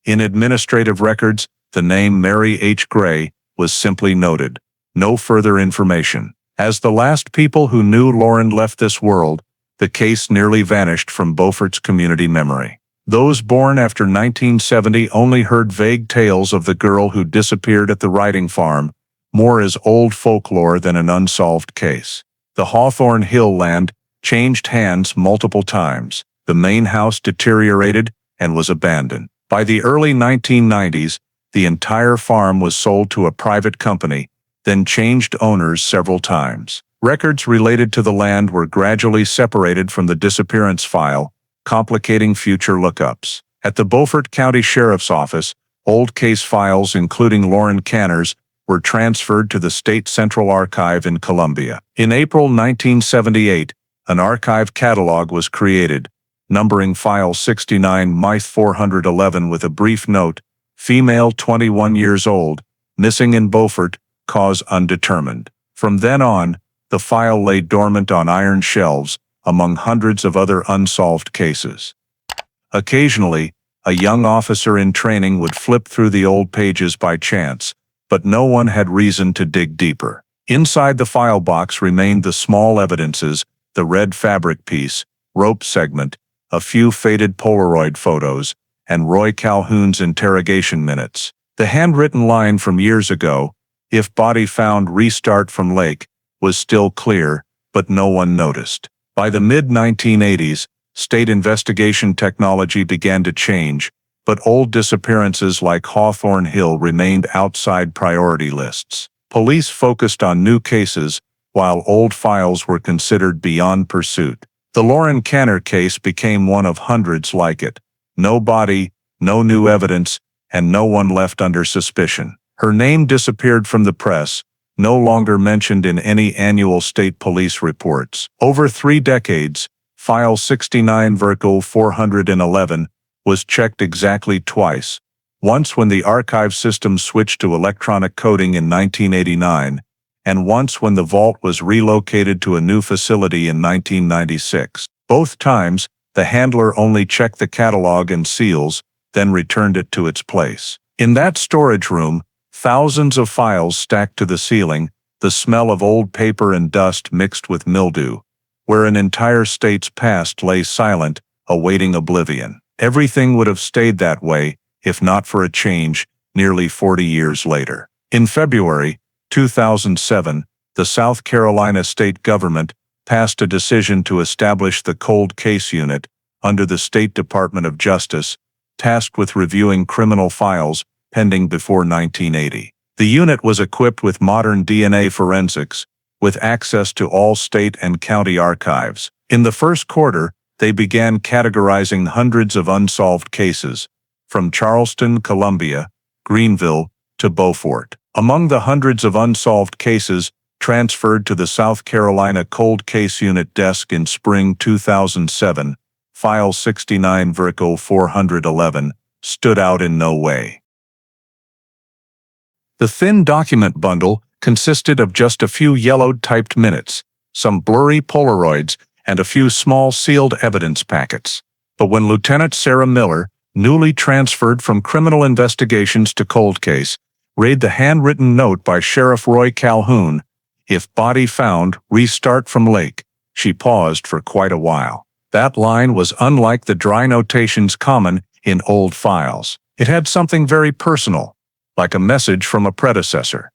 In administrative records, the name Mary H. Gray was simply noted. No further information. As the last people who knew Lauren left this world, the case nearly vanished from Beaufort's community memory. Those born after 1970 only heard vague tales of the girl who disappeared at the riding farm, more as old folklore than an unsolved case. The Hawthorne Hill land changed hands multiple times. The main house deteriorated and was abandoned. By the early 1990s, the entire farm was sold to a private company, then changed owners several times. Records related to the land were gradually separated from the disappearance file, complicating future lookups. At the Beaufort County Sheriff's Office, old case files including Lauren Canner's were transferred to the State Central Archive in Columbia. In April 1978, an archive catalog was created, numbering file 69 Myth 411 with a brief note, "Female 21 years old, missing in Beaufort, cause undetermined." From then on, the file lay dormant on iron shelves, among hundreds of other unsolved cases. Occasionally, a young officer in training would flip through the old pages by chance, but no one had reason to dig deeper. Inside the file box remained the small evidences, the red fabric piece, rope segment, a few faded Polaroid photos, and Roy Calhoun's interrogation minutes. The handwritten line from years ago, "If body found, restart from lake," was still clear, but no one noticed. By the mid-1980s, state investigation technology began to change, but old disappearances like Hawthorne Hill remained outside priority lists. Police focused on new cases, while old files were considered beyond pursuit. The Lauren Canner case became one of hundreds like it. No body, no new evidence, and no one left under suspicion. Her name disappeared from the press, no longer mentioned in any annual state police reports. Over 3 decades, File 69/411 was checked exactly twice, once when the archive system switched to electronic coding in 1989, and once when the vault was relocated to a new facility in 1996. Both times, the handler only checked the catalog and seals, then returned it to its place. In that storage room, thousands of files stacked to the ceiling, the smell of old paper and dust mixed with mildew, where an entire state's past lay silent, awaiting oblivion. Everything would have stayed that way, if not for a change, nearly 40 years later. In February 2007, the South Carolina state government passed a decision to establish the Cold Case Unit under the State Department of Justice, tasked with reviewing criminal files pending before 1980. The unit was equipped with modern DNA forensics, with access to all state and county archives. In the first quarter, they began categorizing hundreds of unsolved cases, from Charleston, Columbia, Greenville, to Beaufort. Among the hundreds of unsolved cases transferred to the South Carolina Cold Case Unit desk in spring 2007, File 69-411, stood out in no way. The thin document bundle consisted of just a few yellowed typed minutes, some blurry Polaroids, and a few small sealed evidence packets. But when Lieutenant Sarah Miller, newly transferred from criminal investigations to cold case, read the handwritten note by Sheriff Roy Calhoun, "If body found, restart from lake," she paused for quite a while. That line was unlike the dry notations common in old files. It had something very personal, like a message from a predecessor.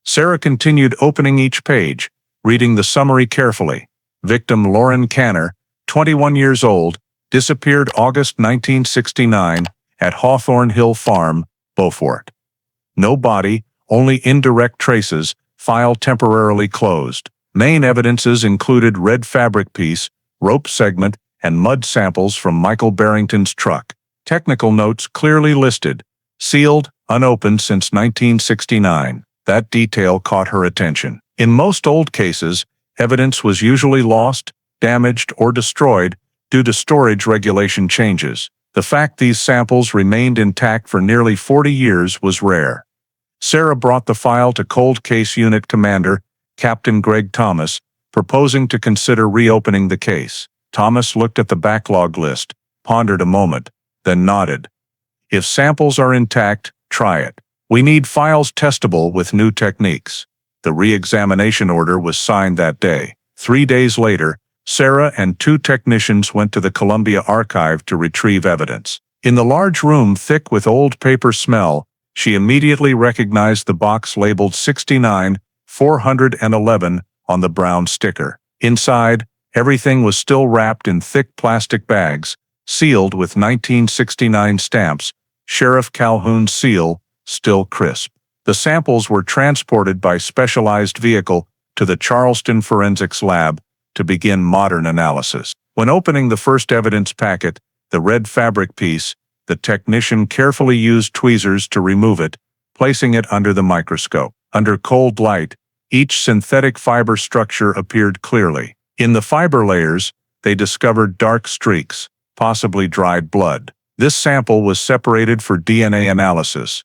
Sarah continued opening each page, reading the summary carefully. Victim Lauren Canner, 21 years old, disappeared August 1969 at Hawthorne Hill Farm, Beaufort. No body, only indirect traces, file temporarily closed. Main evidences included red fabric piece, rope segment, and mud samples from Michael Barrington's truck. Technical notes clearly listed, sealed, unopened since 1969. That detail caught her attention. In most old cases, evidence was usually lost, damaged, or destroyed due to storage regulation changes. The fact these samples remained intact for nearly 40 years was rare. Sarah brought the file to Cold Case Unit Commander, Captain Greg Thomas, proposing to consider reopening the case. Thomas looked at the backlog list, pondered a moment, then nodded. "If samples are intact, try it. We need files testable with new techniques." The re-examination order was signed that day. 3 days later, Sarah and 2 technicians went to the Columbia Archive to retrieve evidence. In the large room thick with old paper smell, she immediately recognized the box labeled 69-411 on the brown sticker. Inside, everything was still wrapped in thick plastic bags, sealed with 1969 stamps, Sheriff Calhoun's seal, still crisp. The samples were transported by specialized vehicle to the Charleston Forensics Lab to begin modern analysis. When opening the first evidence packet, the red fabric piece, the technician carefully used tweezers to remove it, placing it under the microscope. Under cold light, each synthetic fiber structure appeared clearly. In the fiber layers, they discovered dark streaks, possibly dried blood. This sample was separated for DNA analysis.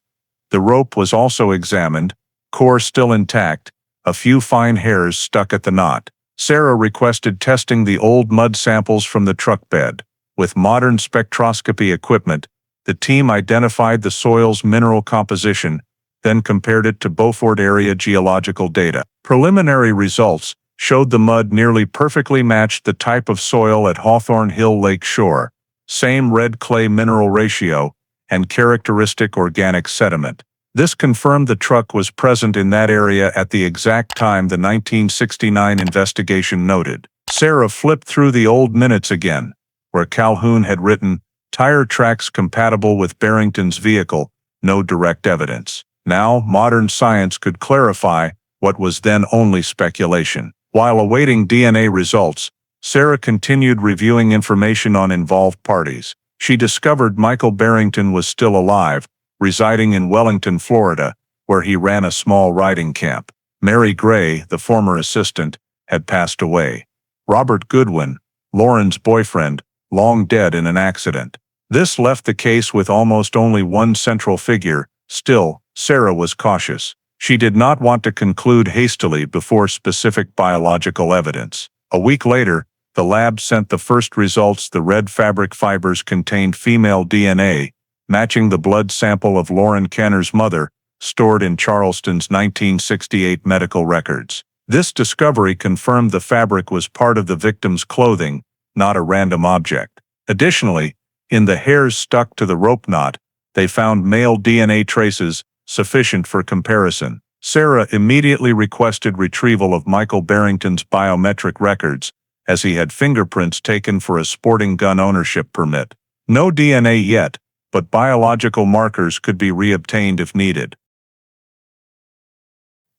The rope was also examined, core still intact, a few fine hairs stuck at the knot. Sarah requested testing the old mud samples from the truck bed. With modern spectroscopy equipment, the team identified the soil's mineral composition, then compared it to Beaufort area geological data. Preliminary results showed the mud nearly perfectly matched the type of soil at Hawthorne Hill Lake shore, same red clay mineral ratio, and characteristic organic sediment. This confirmed the truck was present in that area at the exact time the 1969 investigation noted. Sarah flipped through the old minutes again, where Calhoun had written, "Tire tracks compatible with Barrington's vehicle, no direct evidence." Now, modern science could clarify what was then only speculation. While awaiting DNA results, Sarah continued reviewing information on involved parties. She discovered Michael Barrington was still alive, residing in Wellington, Florida, where he ran a small riding camp. Mary Gray, the former assistant, had passed away. Robert Goodwin, Lauren's boyfriend, long dead in an accident. This left the case with almost only one central figure. Still, Sarah was cautious. She did not want to conclude hastily before specific biological evidence. A week later, the lab sent the first results. The red fabric fibers contained female DNA, matching the blood sample of Lauren Canner's mother, stored in Charleston's 1968 medical records. This discovery confirmed the fabric was part of the victim's clothing, not a random object. Additionally, in the hairs stuck to the rope knot, they found male DNA traces, sufficient for comparison. Sarah immediately requested retrieval of Michael Barrington's biometric records, as he had fingerprints taken for a sporting gun ownership permit. No DNA yet, but biological markers could be reobtained if needed.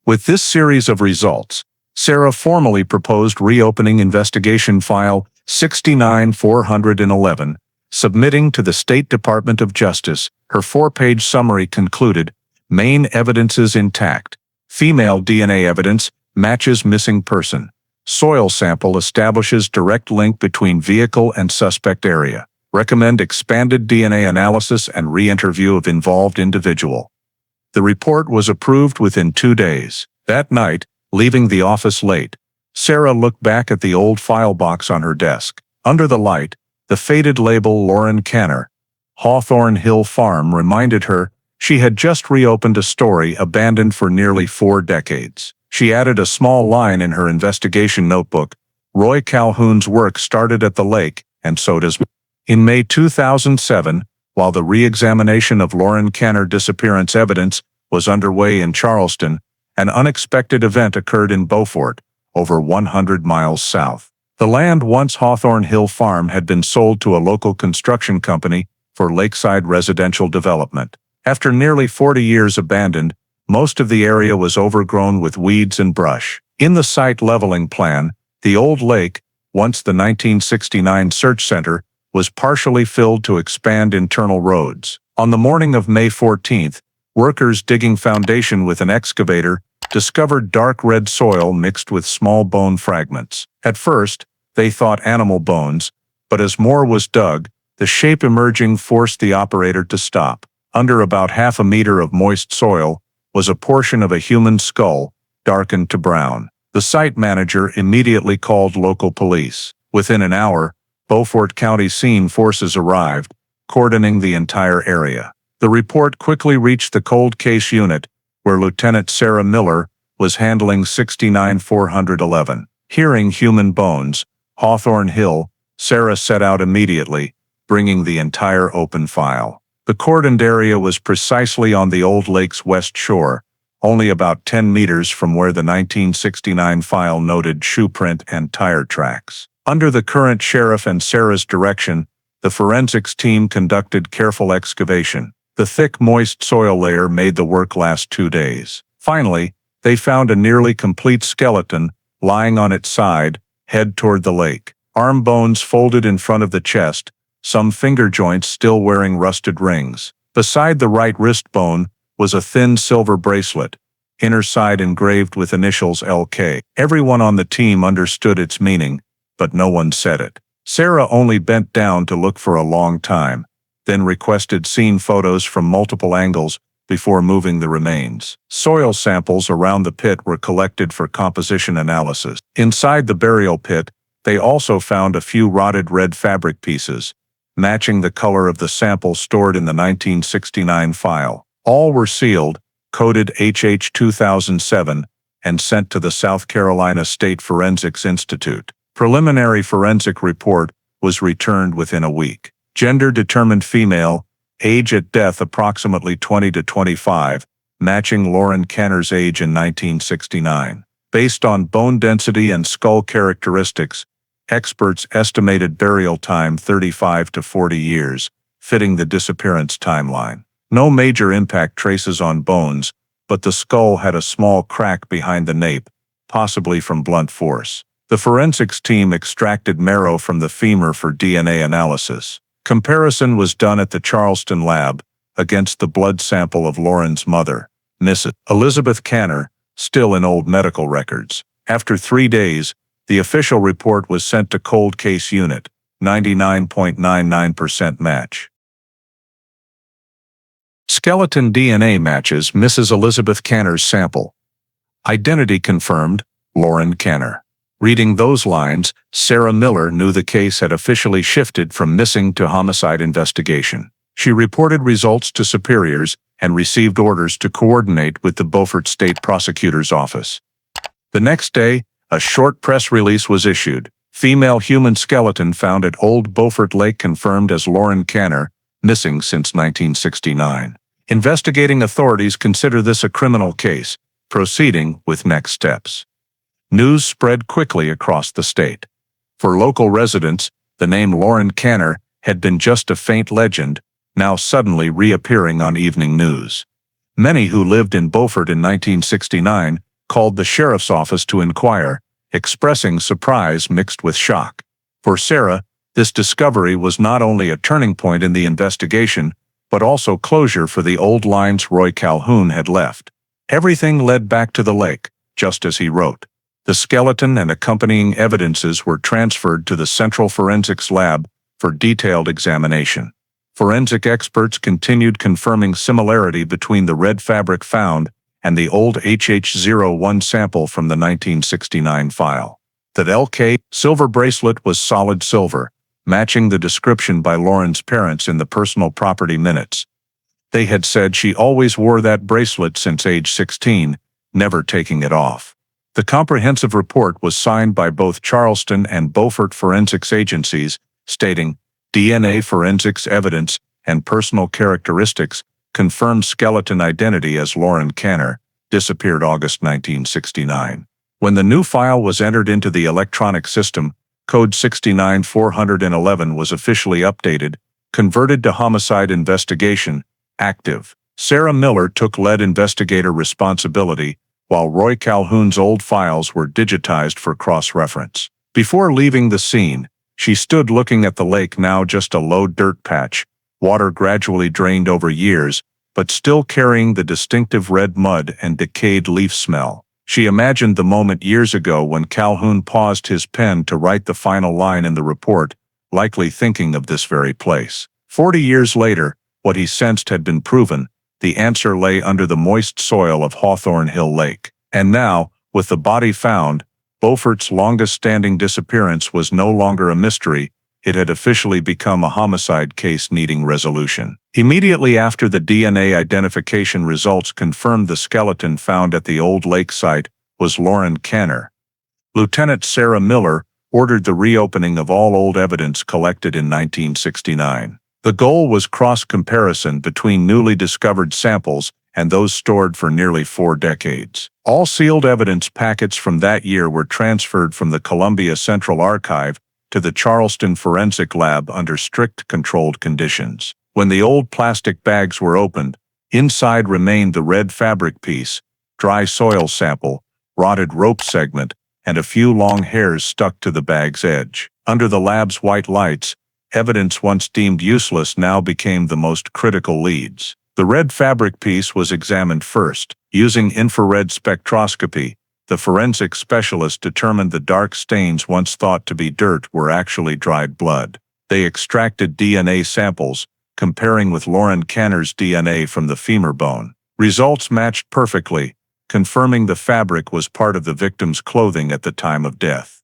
With this series of results, Sarah formally proposed reopening investigation file 69411, submitting to the State Department of Justice. Her 4-page summary concluded, main evidences intact. Female DNA evidence matches missing person. Soil sample establishes direct link between vehicle and suspect area. Recommend expanded DNA analysis and re-interview of involved individual. The report was approved within 2 days. That night, leaving the office late, Sarah looked back at the old file box on her desk. Under the light, the faded label Lauren Canner, Hawthorne Hill Farm reminded her she had just reopened a story abandoned for nearly 4 decades. She added a small line in her investigation notebook. Roy Calhoun's work started at the lake, and so does mine. In May 2007, while the re-examination of Lauren Canner disappearance evidence was underway in Charleston, an unexpected event occurred in Beaufort, over 100 miles south. The land once Hawthorne Hill Farm had been sold to a local construction company for lakeside residential development. After nearly 40 years abandoned, most of the area was overgrown with weeds and brush. In the site leveling plan, the old lake, once the 1969 search center, was partially filled to expand internal roads. On the morning of May 14th, workers digging foundation with an excavator discovered dark red soil mixed with small bone fragments. At first, they thought animal bones, but as more was dug, the shape emerging forced the operator to stop. Under about half a meter of moist soil was a portion of a human skull, darkened to brown. The site manager immediately called local police. Within an hour, Beaufort County scene forces arrived, cordoning the entire area. The report quickly reached the cold case unit, where Lieutenant Sarah Miller was handling 69411. Hearing human bones, Hawthorne Hill, Sarah set out immediately, bringing the entire open file. The cordoned area was precisely on the old lake's west shore, only about 10 meters from where the 1969 file noted shoe print and tire tracks. Under the current sheriff and Sarah's direction, the forensics team conducted careful excavation. The thick, moist soil layer made the work last 2 days. Finally, they found a nearly complete skeleton lying on its side, head toward the lake. Arm bones folded in front of the chest, some finger joints still wearing rusted rings. Beside the right wrist bone was a thin silver bracelet, inner side engraved with initials LK. Everyone on the team understood its meaning, but no one said it. Sarah only bent down to look for a long time, then requested scene photos from multiple angles before moving the remains. Soil samples around the pit were collected for composition analysis. Inside the burial pit, they also found a few rotted red fabric pieces, matching the color of the sample stored in the 1969 file. All were sealed, coded HH 2007, and sent to the South Carolina State Forensics Institute. Preliminary forensic report was returned within a week. Gender determined female, age at death approximately 20 to 25, matching Lauren Canner's age in 1969. Based on bone density and skull characteristics, experts estimated burial time 35 to 40 years, fitting the disappearance timeline. No major impact traces on bones, but the skull had a small crack behind the nape, possibly from blunt force. The forensics team extracted marrow from the femur for DNA analysis. Comparison was done at the Charleston lab against the blood sample of Lauren's mother, Mrs. Elizabeth Canner, still in old medical records. After 3 days, the official report was sent to cold case unit, 99.99% match. Skeleton DNA matches Mrs. Elizabeth Canner's sample. Identity confirmed, Lauren Canner. Reading those lines, Sarah Miller knew the case had officially shifted from missing to homicide investigation. She reported results to superiors and received orders to coordinate with the Beaufort State Prosecutor's Office. The next day, a short press release was issued. Female human skeleton found at Old Beaufort Lake confirmed as Lauren Canner, missing since 1969. Investigating authorities consider this a criminal case, proceeding with next steps. News spread quickly across the state. For local residents, the name Lauren Canner had been just a faint legend, now suddenly reappearing on evening news. Many who lived in Beaufort in 1969 called the sheriff's office to inquire, expressing surprise mixed with shock. For Sarah, this discovery was not only a turning point in the investigation, but also closure for the old lines Roy Calhoun had left. Everything led back to the lake, just as he wrote. The skeleton and accompanying evidences were transferred to the Central Forensics Lab for detailed examination. Forensic experts continued confirming similarity between the red fabric found and the old HH01 sample from the 1969 file. The LK silver bracelet was solid silver, matching the description by Lauren's parents in the personal property minutes. They had said she always wore that bracelet since age 16, never taking it off. The comprehensive report was signed by both Charleston and Beaufort forensics agencies, stating, DNA forensics evidence and personal characteristics confirmed skeleton identity as Lauren Canner, disappeared August 1969. When the new file was entered into the electronic system, Code 69411 was officially updated, converted to homicide investigation, active. Sarah Miller took lead investigator responsibility, while Roy Calhoun's old files were digitized for cross-reference. Before leaving the scene, she stood looking at the lake, now just a low dirt patch, water gradually drained over years, but still carrying the distinctive red mud and decayed leaf smell. She imagined the moment years ago when Calhoun paused his pen to write the final line in the report, likely thinking of this very place. 40 years later, what he sensed had been proven. The answer lay under the moist soil of Hawthorne Hill Lake. And now, with the body found, Beaufort's longest-standing disappearance was no longer a mystery. It had officially become a homicide case needing resolution. Immediately after the DNA identification results confirmed the skeleton found at the old lake site was Lauren Canner, Lieutenant Sarah Miller ordered the reopening of all old evidence collected in 1969. The goal was cross-comparison between newly discovered samples and those stored for nearly 4 decades. All sealed evidence packets from that year were transferred from the Columbia Central Archive to the Charleston Forensic Lab under strict controlled conditions. When the old plastic bags were opened, inside remained the red fabric piece, dry soil sample, rotted rope segment, and a few long hairs stuck to the bag's edge. Under the lab's white lights, evidence once deemed useless now became the most critical leads. The red fabric piece was examined first. Using infrared spectroscopy, the forensic specialist determined the dark stains once thought to be dirt were actually dried blood. They extracted DNA samples, comparing with Lauren Canner's DNA from the femur bone. Results matched perfectly, confirming the fabric was part of the victim's clothing at the time of death.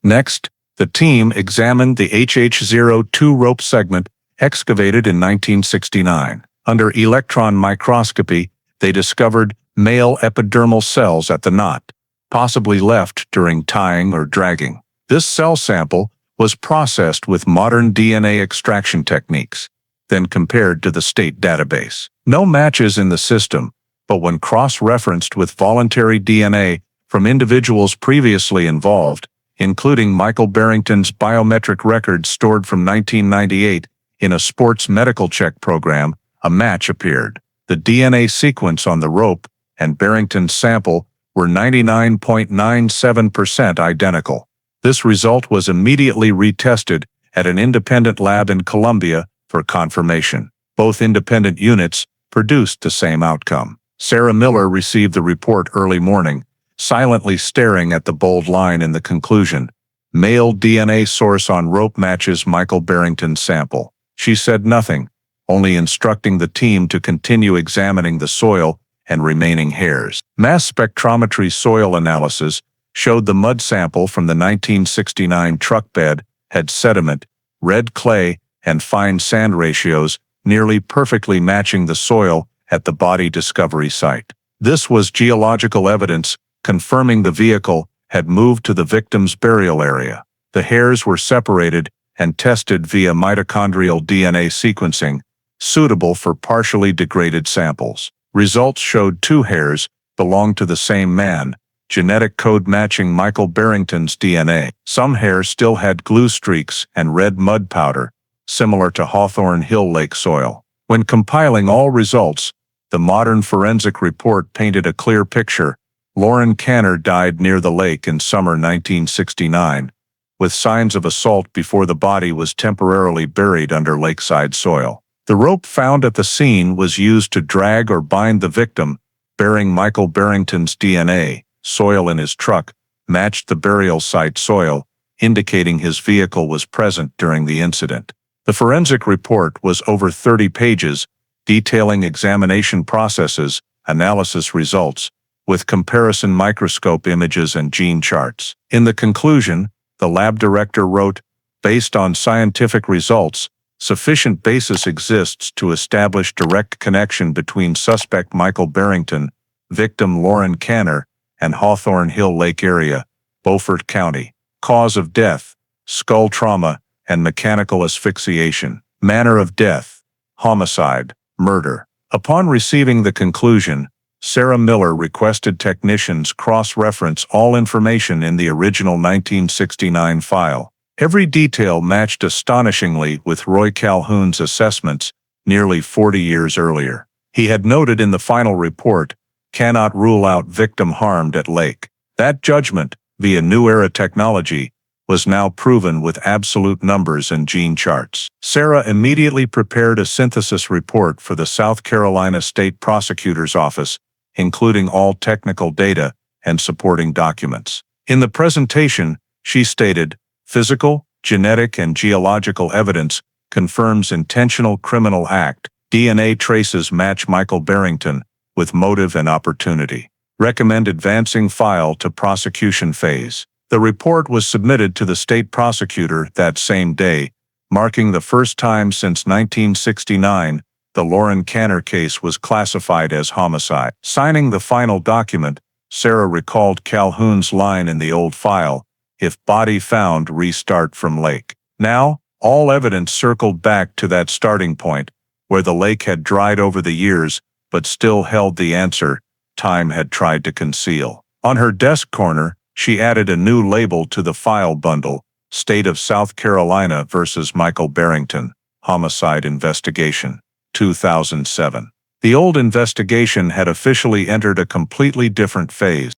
Next, the team examined the HH02 rope segment excavated in 1969. Under electron microscopy, they discovered male epidermal cells at the knot, possibly left during tying or dragging. This cell sample was processed with modern DNA extraction techniques, then compared to the state database. No matches in the system, but when cross-referenced with voluntary DNA from individuals previously involved, including Michael Barrington's biometric records stored from 1998 in a sports medical check program, a match appeared. The DNA sequence on the rope and Barrington's sample were 99.97% identical. This result was immediately retested at an independent lab in Columbia for confirmation. Both independent units produced the same outcome. Sarah Miller received the report early morning, silently staring at the bold line in the conclusion. Male DNA source on rope matches Michael Barrington's sample. She said nothing, only instructing the team to continue examining the soil and remaining hairs. Mass spectrometry soil analysis showed the mud sample from the 1969 truck bed had sediment, red clay, and fine sand ratios nearly perfectly matching the soil at the body discovery site. This was geological evidence confirming the vehicle had moved to the victim's burial area. The hairs were separated and tested via mitochondrial DNA sequencing, suitable for partially degraded samples. Results showed 2 hairs belonged to the same man, genetic code matching Michael Barrington's DNA. Some hairs still had glue streaks and red mud powder, similar to Hawthorne Hill Lake soil. When compiling all results, The modern forensic report painted a clear picture. Lauren Canner died near the lake in summer 1969, with signs of assault before the body was temporarily buried under lakeside soil. The rope found at the scene was used to drag or bind the victim, bearing Michael Barrington's DNA. Soil in his truck matched the burial site soil, indicating his vehicle was present during the incident. The forensic report was over 30 pages, detailing examination processes, analysis results, with comparison microscope images and gene charts. In the conclusion, the lab director wrote, "Based on scientific results, sufficient basis exists to establish direct connection between suspect Michael Barrington, victim Lauren Canner, and Hawthorne Hill Lake area, Beaufort County. Cause of death, skull trauma and mechanical asphyxiation. Manner of death, homicide, murder." Upon receiving the conclusion, Sarah Miller requested technicians cross-reference all information in the original 1969 file. Every detail matched astonishingly with Roy Calhoun's assessments nearly 40 years earlier. He had noted in the final report, "Cannot rule out victim harmed at lake." That judgment, via new era technology, was now proven with absolute numbers and gene charts. Sarah immediately prepared a synthesis report for the South Carolina State Prosecutor's Office, including all technical data and supporting documents. In the presentation, she stated, "Physical, genetic and geological evidence confirms intentional criminal act. DNA traces match Michael Barrington, with motive and opportunity. Recommend advancing file to prosecution phase." The report was submitted to the state prosecutor that same day, marking the first time since 1969 the Lauren Canner case was classified as homicide. Signing the final document, Sarah recalled Calhoun's line in the old file, "If body found, restart from lake." Now, all evidence circled back to that starting point, where the lake had dried over the years, but still held the answer time had tried to conceal. On her desk corner, she added a new label to the file bundle, "State of South Carolina versus Michael Barrington, Homicide Investigation, 2007. The old investigation had officially entered a completely different phase.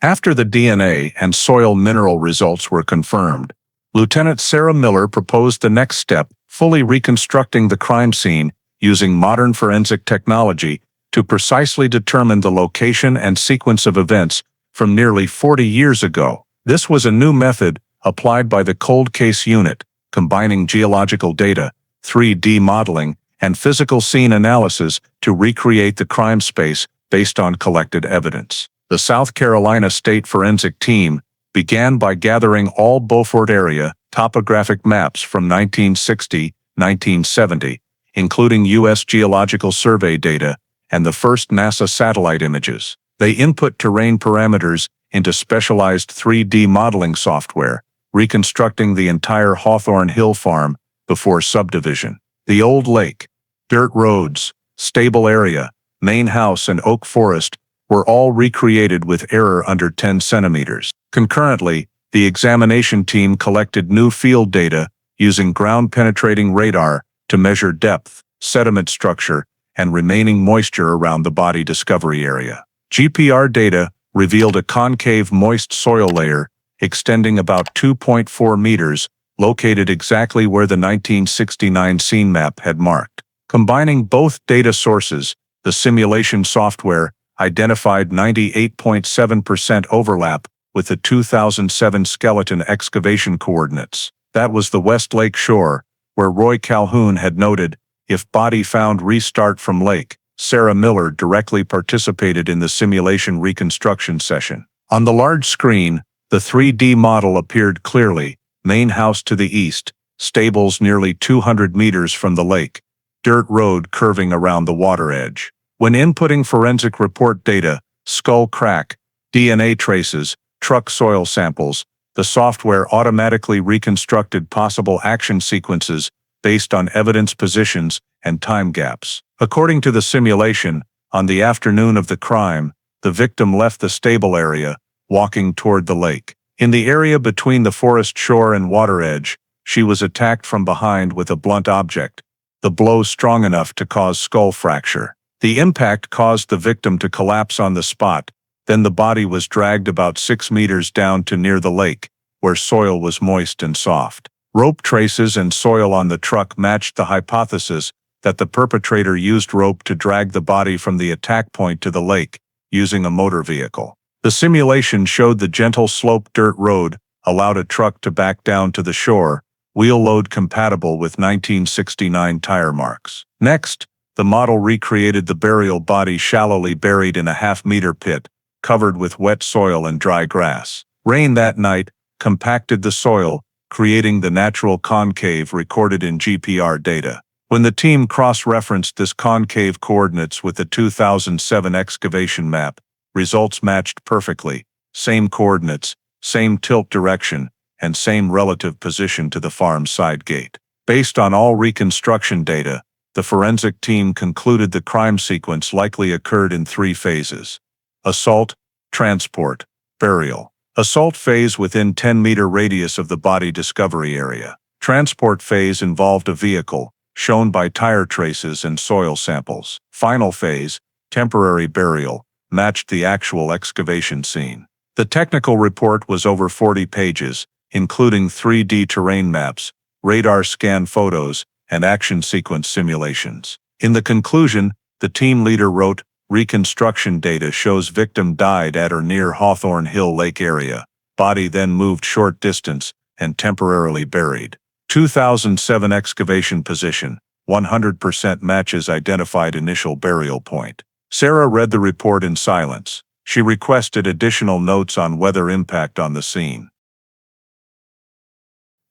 After the DNA and soil mineral results were confirmed, Lieutenant Sarah Miller proposed the next step, fully reconstructing the crime scene using modern forensic technology to precisely determine the location and sequence of events from nearly 40 years ago. This was a new method applied by the Cold Case Unit, combining geological data, 3D modeling, and physical scene analysis to recreate the crime space based on collected evidence. The South Carolina State Forensic Team began by gathering all Beaufort area topographic maps from 1960-1970, including U.S. Geological Survey data and the first NASA satellite images. They input terrain parameters into specialized 3D modeling software, reconstructing the entire Hawthorne Hill farm before subdivision. The old lake, dirt roads, stable area, main house and oak forest were all recreated with error under 10 centimeters. Concurrently, the examination team collected new field data using ground-penetrating radar to measure depth, sediment structure, and remaining moisture around the body discovery area. GPR data revealed a concave moist soil layer extending about 2.4 meters, located exactly where the 1969 scene map had marked. Combining both data sources, the simulation software identified 98.7% overlap with the 2007 skeleton excavation coordinates. That was the West Lake shore, where Roy Calhoun had noted, "If body found, restart from lake." Sarah Miller directly participated in the simulation reconstruction session. On the large screen, the 3D model appeared clearly: main house to the east, stables nearly 200 meters from the lake, dirt road curving around the water edge. When inputting forensic report data, skull crack, DNA traces, truck soil samples, the software automatically reconstructed possible action sequences based on evidence positions and time gaps. According to the simulation, on the afternoon of the crime, the victim left the stable area, walking toward the lake. In the area between the forest shore and water edge, she was attacked from behind with a blunt object. the blow strong enough to cause skull fracture. The impact caused the victim to collapse on the spot. Then the body was dragged about 6 meters down to near the lake, where soil was moist and soft. Rope traces and soil on the truck matched the hypothesis that the perpetrator used rope to drag the body from the attack point to the lake, using a motor vehicle. The simulation showed the gentle sloped dirt road allowed a truck to back down to the shore, wheel load compatible with 1969 tire marks. Next, the model recreated the burial body shallowly buried in a half-meter pit, covered with wet soil and dry grass. Rain that night compacted the soil, creating the natural concave recorded in GPR data. When the team cross-referenced this concave coordinates with the 2007 excavation map, results matched perfectly. Same coordinates, same tilt direction, and same relative position to the farm side gate. Based on all reconstruction data, the forensic team concluded the crime sequence likely occurred in 3 phases: assault, transport, burial. Assault phase within 10-meter radius of the body discovery area. Transport phase involved a vehicle, shown by tire traces and soil samples. Final phase, temporary burial, matched the actual excavation scene. The technical report was over 40 pages, including 3D terrain maps, radar scan photos, and action sequence simulations. In the conclusion, the team leader wrote, "Reconstruction data shows victim died at or near Hawthorne Hill Lake area. Body then moved short distance and temporarily buried. 2007 excavation position, 100% matches identified initial burial point." Sarah read the report in silence. She requested additional notes on weather impact on the scene.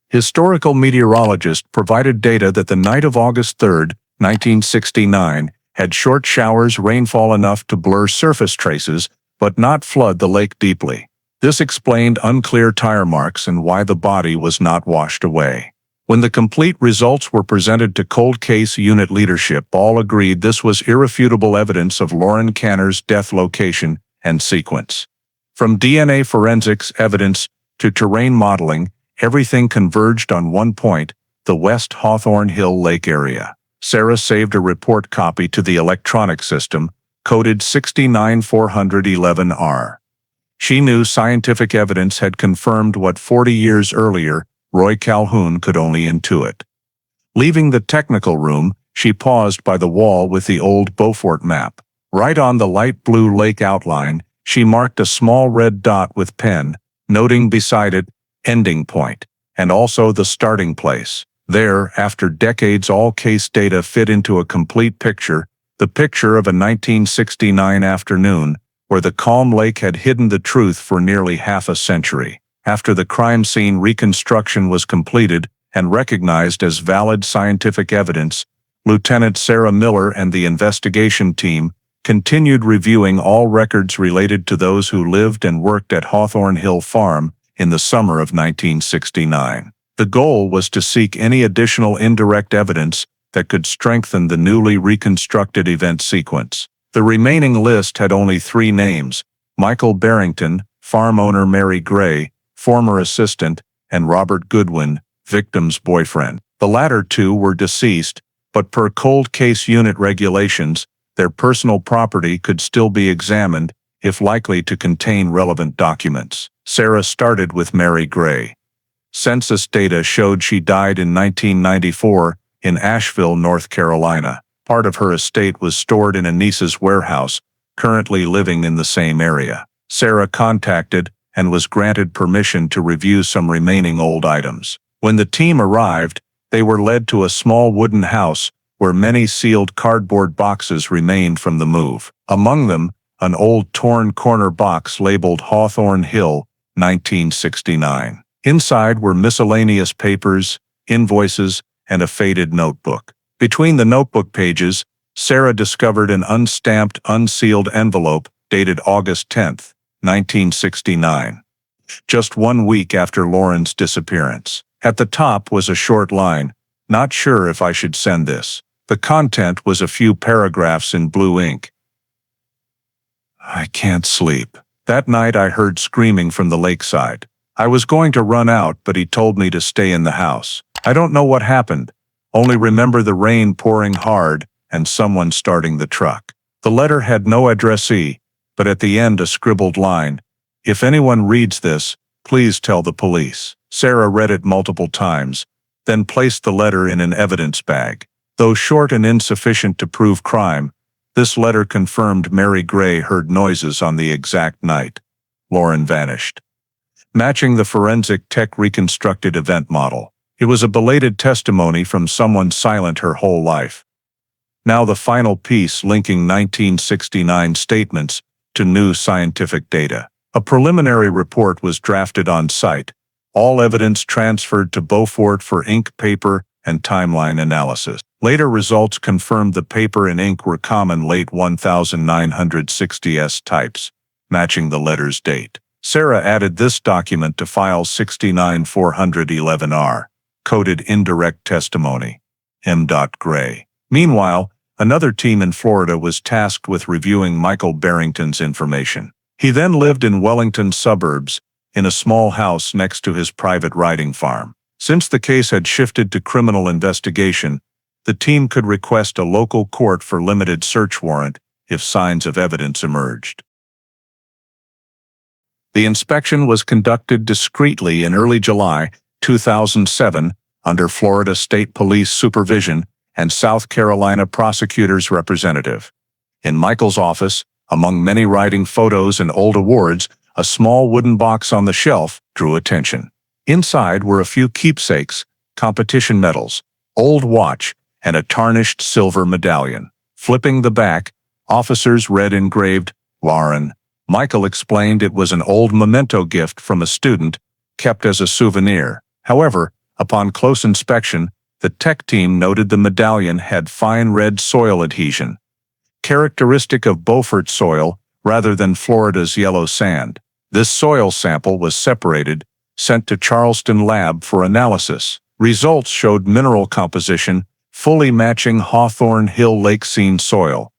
Historical meteorologist provided data that the night of August 3, 1969, had short showers rainfall enough to blur surface traces, but not flood the lake deeply. This explained unclear tire marks and why the body was not washed away. When the complete results were presented to cold case unit leadership, all agreed this was irrefutable evidence of Lauren Canner's death location and sequence. From DNA forensics evidence to terrain modeling, everything converged on one point: the West Hawthorne Hill Lake area. Sarah saved a report copy to the electronic system, coded 69411R. She knew scientific evidence had confirmed what 40 years earlier Roy Calhoun could only intuit. Leaving the technical room, she paused by the wall with the old Beaufort map. Right on the light blue lake outline, she marked a small red dot with pen, noting beside it, ending point, and also the starting place. There, after decades, all case data fit into a complete picture, the picture of a 1969 afternoon, where the calm lake had hidden the truth for nearly half a century. After the crime scene reconstruction was completed and recognized as valid scientific evidence, Lieutenant Sarah Miller and the investigation team continued reviewing all records related to those who lived and worked at Hawthorne Hill Farm in the summer of 1969. The goal was to seek any additional indirect evidence that could strengthen the newly reconstructed event sequence. The remaining list had only 3 names: Michael Barrington, farm owner Mary Gray, former assistant, and Robert Goodwin, victim's boyfriend. The latter 2 were deceased, but per cold case unit regulations, their personal property could still be examined if likely to contain relevant documents. Sarah started with Mary Gray. Census data showed she died in 1994 in Asheville, North Carolina. Part of her estate was stored in a niece's warehouse, currently living in the same area. Sarah contacted and was granted permission to review some remaining old items. When the team arrived, they were led to a small wooden house where many sealed cardboard boxes remained from the move. Among them, an old torn corner box labeled Hawthorne Hill, 1969. Inside were miscellaneous papers, invoices, and a faded notebook. Between the notebook pages, Sarah discovered an unstamped, unsealed envelope dated August 10, 1969, just 1 week after Lauren's disappearance. At the top was a short line, "Not sure if I should send this." The content was a few paragraphs in blue ink. "I can't sleep. That night I heard screaming from the lakeside. I was going to run out, but he told me to stay in the house. I don't know what happened. Only remember the rain pouring hard and someone starting the truck. The letter had no addressee, but at the end a scribbled line, "If anyone reads this, please tell the police." Sarah read it multiple times, then placed the letter in an evidence bag. Though short and insufficient to prove crime, this letter confirmed Mary Gray heard noises on the exact night Lauren vanished. Matching the forensic tech reconstructed event model, it was a belated testimony from someone silent her whole life. Now the final piece linking 1969 statements to new scientific data. A preliminary report was drafted on site, all evidence transferred to Beaufort for ink, paper, and timeline analysis. Later results confirmed the paper and ink were common late 1960s types, matching the letter's date. Sarah added this document to file 69411R, coded indirect testimony. M. Gray. Meanwhile, another team in Florida was tasked with reviewing Michael Barrington's information. He then lived in Wellington suburbs, in a small house next to his private riding farm. Since the case had shifted to criminal investigation, the team could request a local court for limited search warrant if signs of evidence emerged. The inspection was conducted discreetly in early July 2007 under Florida State Police supervision and South Carolina prosecutor's representative. In Michael's office, among many riding photos and old awards, a small wooden box on the shelf drew attention. Inside were a few keepsakes, competition medals, old watch, and a tarnished silver medallion. Flipping the back, officers read engraved, "Lauren." Michael explained it was an old memento gift from a student, kept as a souvenir. However, upon close inspection, the tech team noted the medallion had fine red soil adhesion, characteristic of Beaufort soil rather than Florida's yellow sand. This soil sample was separated, sent to Charleston lab for analysis. Results showed mineral composition fully matching Hawthorne Hill lake scene soil.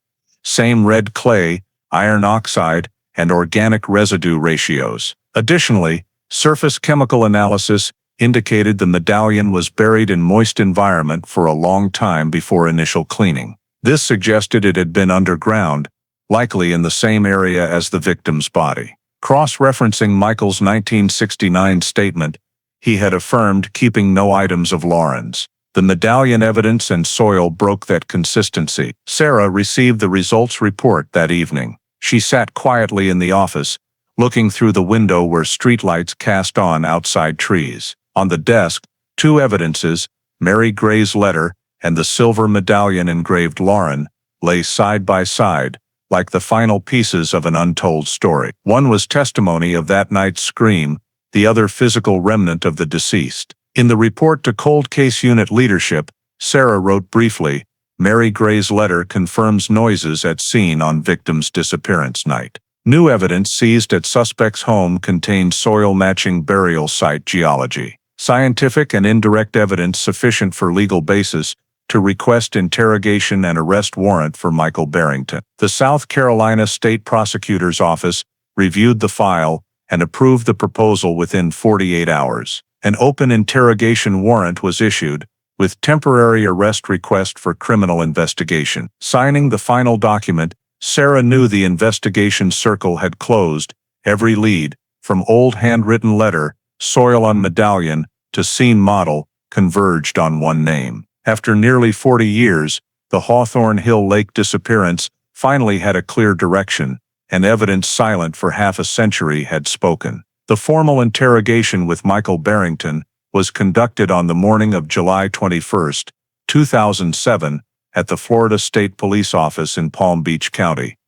Same red clay, iron oxide, and organic residue ratios. Additionally, surface chemical analysis indicated the medallion was buried in moist environment for a long time before initial cleaning. This suggested it had been underground, likely in the same area as the victim's body. Cross-referencing Michael's 1969 statement, he had affirmed keeping no items of Lauren's. The medallion evidence and soil broke that consistency. Sarah received the results report that evening. She sat quietly in the office, looking through the window where streetlights cast on outside trees. On the desk, two evidences, Mary Gray's letter and the silver medallion engraved Lauren, lay side by side, like the final pieces of an untold story. One was testimony of that night's scream, the other physical remnant of the deceased. In the report to Cold Case Unit leadership, Sarah wrote briefly, "Mary Gray's letter confirms noises at scene on victim's disappearance night. New evidence seized at suspect's home contained soil-matching burial site geology. Scientific and indirect evidence sufficient for legal basis to request interrogation and arrest warrant for Michael Barrington." The South Carolina State Prosecutor's Office reviewed the file and approved the proposal within 48 hours. An open interrogation warrant was issued, with temporary arrest request for criminal investigation. Signing the final document, Sarah knew the investigation circle had closed. Every lead, from old handwritten letter, soil on medallion, to scene model, converged on one name. After nearly 40 years, the Hawthorne Hill Lake disappearance finally had a clear direction, and evidence silent for half a century had spoken. The formal interrogation with Michael Barrington was conducted on the morning of July 21, 2007, at the Florida State Police Office in Palm Beach County.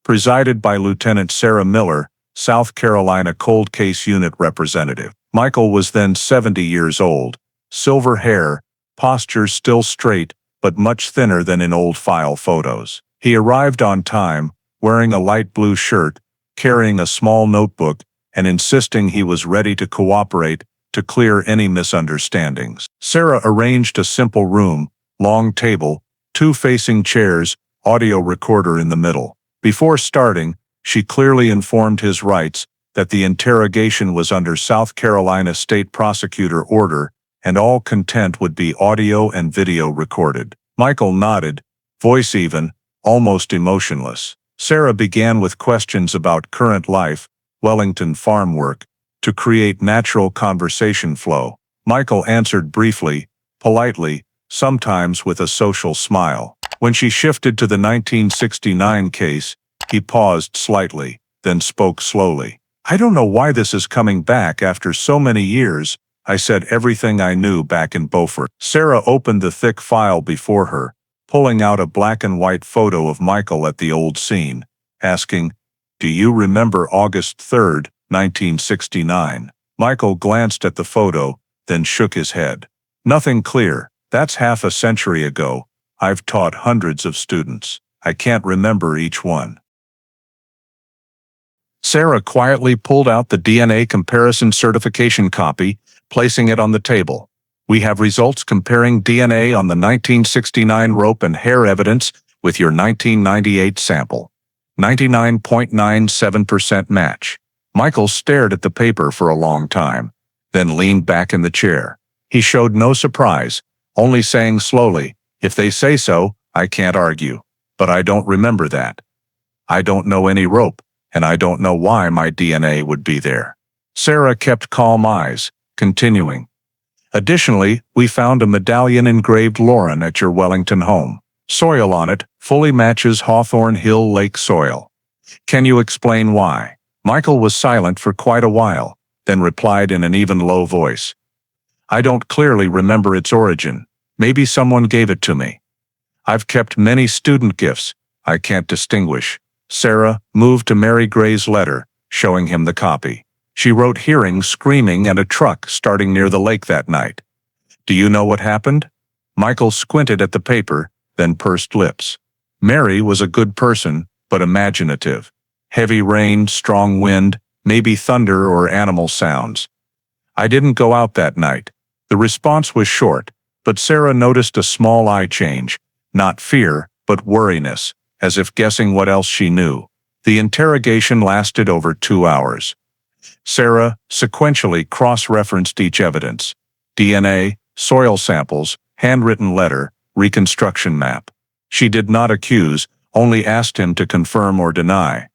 Presided by Lieutenant Sarah Miller, South Carolina Cold Case Unit representative. Michael was then 70 years old, silver hair, posture still straight, but much thinner than in old file photos. He arrived on time, wearing a light blue shirt, carrying a small notebook, and insisting he was ready to cooperate to clear any misunderstandings. Sarah arranged a simple room, long table, two facing chairs, audio recorder in the middle. Before starting, she clearly informed his rights that the interrogation was under South Carolina State Prosecutor order and all content would be audio and video recorded. Michael nodded, voice even, almost emotionless. Sarah began with questions about current life, Wellington farm work, to create natural conversation flow. Michael answered briefly, politely, sometimes with a social smile. When she shifted to the 1969 case, he paused slightly, then spoke slowly. I don't know why this is coming back after so many years. I said everything I knew back in Beaufort. Sarah opened the thick file before her, pulling out a black and white photo of Michael at the old scene, asking, "Do you remember August 3rd, 1969? Michael glanced at the photo, then shook his head. Nothing clear. That's half a century ago. I've taught hundreds of students. I can't remember each one. Sarah quietly pulled out the DNA comparison certification copy, placing it on the table. We have results comparing DNA on the 1969 rope and hair evidence with your 1998 sample. 99.97% match. Michael stared at the paper for a long time, then leaned back in the chair. He showed no surprise, only saying slowly, "If they say so, I can't argue. But I don't remember that. I don't know any rope, and I don't know why my DNA would be there." Sarah kept calm eyes, continuing. "Additionally, we found a medallion engraved Lauren at your Wellington home. Soil on it fully matches Hawthorne Hill lake soil. Can you explain why?" Michael was silent for quite a while, then replied in an even low voice. "I don't clearly remember its origin. Maybe someone gave it to me. I've kept many student gifts. I can't distinguish." Sarah moved to Mary Gray's letter, showing him the copy. She wrote hearing, screaming, and a truck starting near the lake that night. "Do you know what happened?" Michael squinted at the paper, then pursed lips. "Mary was a good person, but imaginative. Heavy rain, strong wind, maybe thunder or animal sounds. I didn't go out that night." The response was short, but Sarah noticed a small eye change, not fear, but worriness, as if guessing what else she knew. The interrogation lasted over 2 hours. Sarah sequentially cross-referenced each evidence: DNA, soil samples, handwritten letter, reconstruction map. She did not accuse, only asked him to confirm or deny.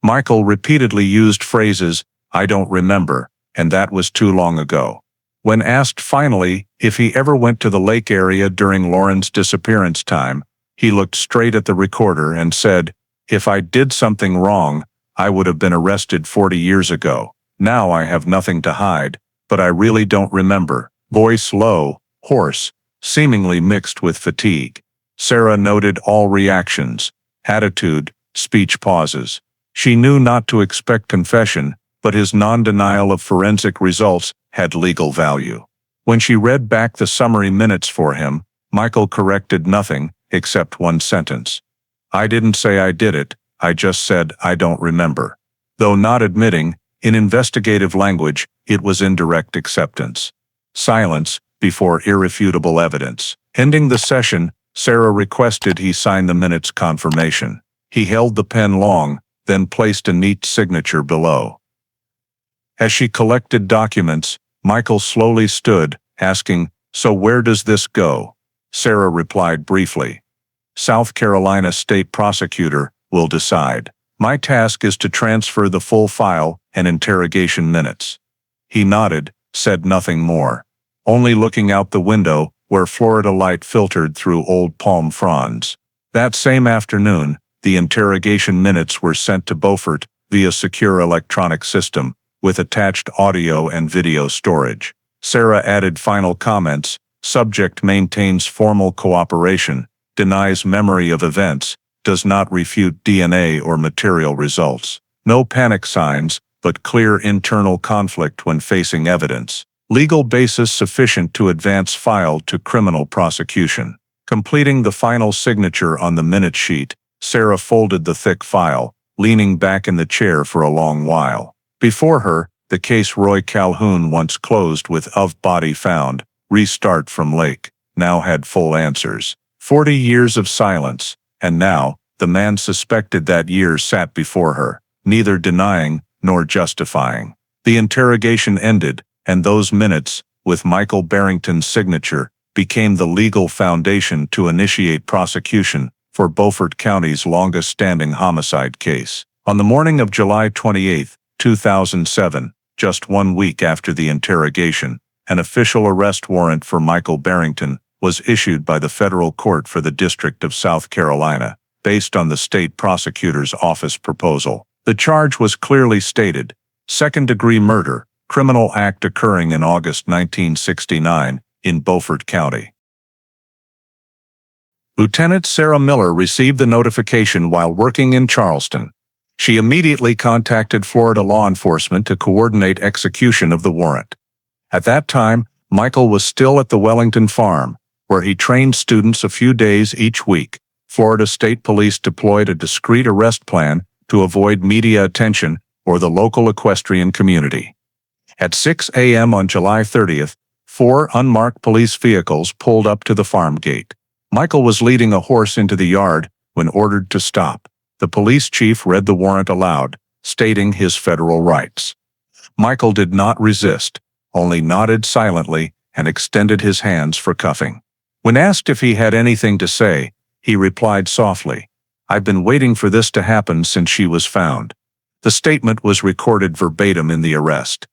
Michael repeatedly used phrases, "I don't remember," and "that was too long ago." When asked finally if he ever went to the lake area during Lauren's disappearance time, he looked straight at the recorder and said, "If I did something wrong, I would have been arrested 40 years ago. Now I have nothing to hide, but I really don't remember." Voice low, hoarse, seemingly mixed with fatigue. Sarah noted all reactions, attitude, speech pauses. She knew not to expect confession, but his non-denial of forensic results had legal value. When she read back the summary minutes for him, Michael corrected nothing except one sentence. "I didn't say I did it, I just said I don't remember." Though not admitting, in investigative language, it was indirect acceptance. Silence before irrefutable evidence. Ending the session, Sarah requested he sign the minutes confirmation. He held the pen long, then placed a neat signature below. As she collected documents, Michael slowly stood, asking, "So where does this go?" Sarah replied briefly, "South Carolina State Prosecutor will decide. My task is to transfer the full file and interrogation minutes." He nodded, said nothing more, only looking out the window where Florida light filtered through old palm fronds. That same afternoon, the interrogation minutes were sent to Beaufort via secure electronic system, with attached audio and video storage. Sarah added final comments: "Subject maintains formal cooperation, denies memory of events, does not refute DNA or material results. No panic signs, but clear internal conflict when facing evidence. Legal basis sufficient to advance file to criminal prosecution." Completing the final signature on the minute sheet, Sarah folded the thick file, leaning back in the chair for a long while. Before her, the case Roy Calhoun once closed with "of body found, restart from lake," now had full answers. 40 years of silence, and now, the man suspected that year sat before her, neither denying nor justifying. The interrogation ended, and those minutes, with Michael Barrington's signature, became the legal foundation to initiate prosecution for Beaufort County's longest-standing homicide case. On the morning of July 28, 2007, just 1 week after the interrogation, an official arrest warrant for Michael Barrington was issued by the federal court for the District of South Carolina, based on the state prosecutor's office proposal. The charge was clearly stated: second-degree murder, criminal act occurring in August 1969 in Beaufort County. Lieutenant Sarah Miller received the notification while working in Charleston. She immediately contacted Florida law enforcement to coordinate execution of the warrant. At that time, Michael was still at the Wellington farm, where he trained students a few days each week. Florida State Police deployed a discreet arrest plan to avoid media attention or the local equestrian community. At 6 a.m. on July 30th, 4 unmarked police vehicles pulled up to the farm gate. Michael was leading a horse into the yard when ordered to stop. The police chief read the warrant aloud, stating his federal rights. Michael did not resist, only nodded silently and extended his hands for cuffing. When asked if he had anything to say, he replied softly, "I've been waiting for this to happen since she was found." The statement was recorded verbatim in the arrest.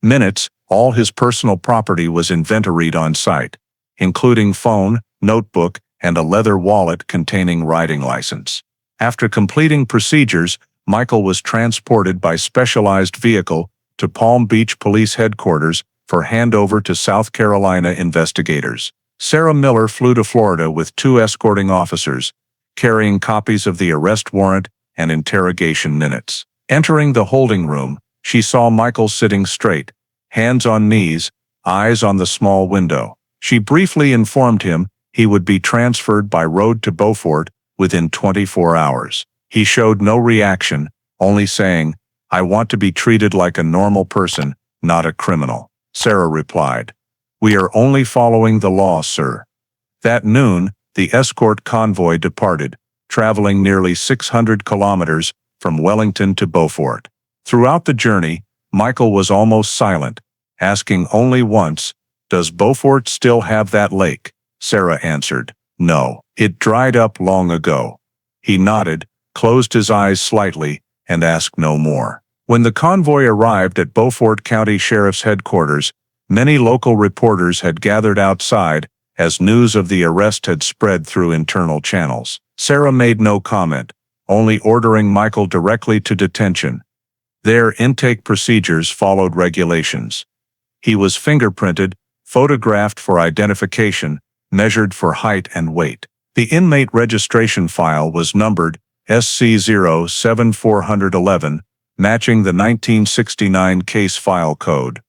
Minutes, all his personal property was inventoried on site, including phone, notebook, and a leather wallet containing riding license. After completing procedures, Michael was transported by specialized vehicle to Palm Beach Police Headquarters for handover to South Carolina investigators. Sarah Miller flew to Florida with 2 escorting officers, carrying copies of the arrest warrant and interrogation minutes. Entering the holding room, she saw Michael sitting straight, hands on knees, eyes on the small window. She briefly informed him he would be transferred by road to Beaufort within 24 hours. He showed no reaction, only saying, "I want to be treated like a normal person, not a criminal." Sarah replied, "We are only following the law, sir." That noon, the escort convoy departed, traveling nearly 600 kilometers from Wellington to Beaufort. Throughout the journey, Michael was almost silent, asking only once, "Does Beaufort still have that lake?" Sarah answered, "No, it dried up long ago." He nodded, closed his eyes slightly, and asked no more. When the convoy arrived at Beaufort County Sheriff's headquarters, many local reporters had gathered outside as news of the arrest had spread through internal channels. Sarah made no comment, only ordering Michael directly to detention. Their intake procedures followed regulations. He was fingerprinted, photographed for identification, measured for height and weight. The inmate registration file was numbered SC07411, matching the 1969 case file code.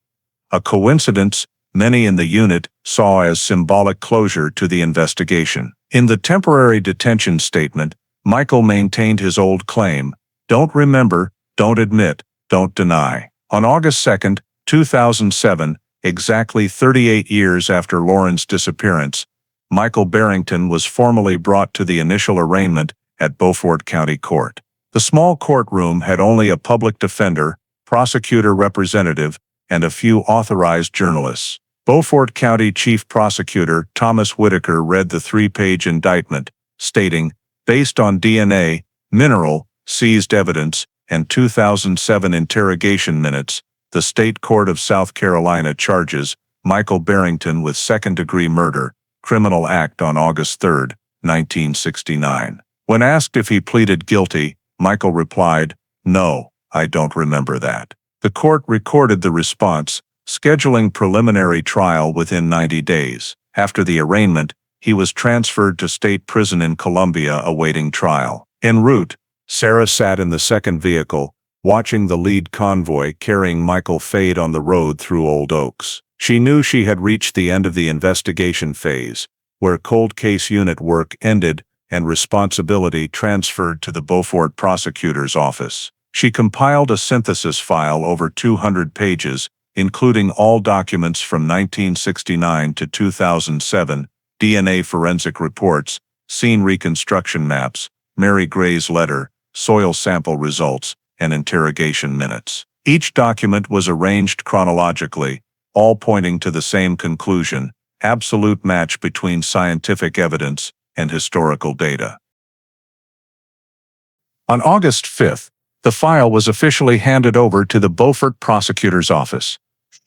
A coincidence many in the unit saw as symbolic closure to the investigation. In the temporary detention statement, Michael maintained his old claim: "Don't remember, don't admit, don't deny." On August 2, 2007, exactly 38 years after Lauren's disappearance, Michael Barrington was formally brought to the initial arraignment at Beaufort County Court. The small courtroom had only a public defender, prosecutor representative, and a few authorized journalists. Beaufort County Chief Prosecutor Thomas Whitaker read the 3-page indictment, stating, "Based on DNA, mineral, seized evidence, and 2007 interrogation minutes, the State Court of South Carolina charges Michael Barrington with second-degree murder, criminal act on August 3, 1969. When asked if he pleaded guilty, Michael replied, "No, I don't remember that." The court recorded the response, scheduling preliminary trial within 90 days. After the arraignment, he was transferred to state prison in Columbia awaiting trial. En route, Sarah sat in the second vehicle, watching the lead convoy carrying Michael fade on the road through Old Oaks. She knew she had reached the end of the investigation phase, where cold case unit work ended and responsibility transferred to the Beaufort prosecutor's office. She compiled a synthesis file over 200 pages, including all documents from 1969 to 2007, DNA forensic reports, scene reconstruction maps, Mary Gray's letter, soil sample results, and interrogation minutes. Each document was arranged chronologically, all pointing to the same conclusion: absolute match between scientific evidence and historical data. On August 5th, the file was officially handed over to the Beaufort prosecutor's office.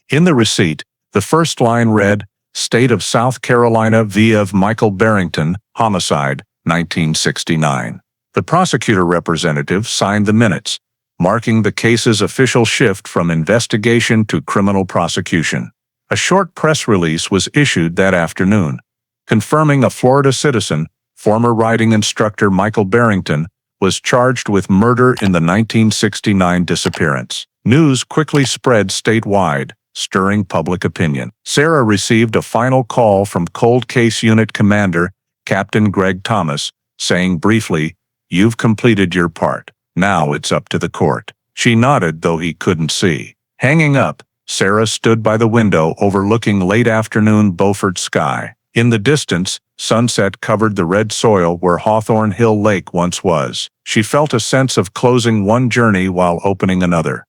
In the receipt, the first line read, "State of South Carolina v. of Michael Barrington, homicide, 1969. The prosecutor representative signed the minutes, marking the case's official shift from investigation to criminal prosecution. A short press release was issued that afternoon, confirming a Florida citizen, former riding instructor Michael Barrington, was charged with murder in the 1969 disappearance. News quickly spread statewide, stirring public opinion. Sarah received a final call from Cold Case Unit Commander Captain Greg Thomas, saying briefly, "You've completed your part. Now it's up to the court." She nodded, though he couldn't see. Hanging up, Sarah stood by the window overlooking late afternoon Beaufort sky. In the distance, sunset covered the red soil where Hawthorne Hill Lake once was. She felt a sense of closing one journey while opening another.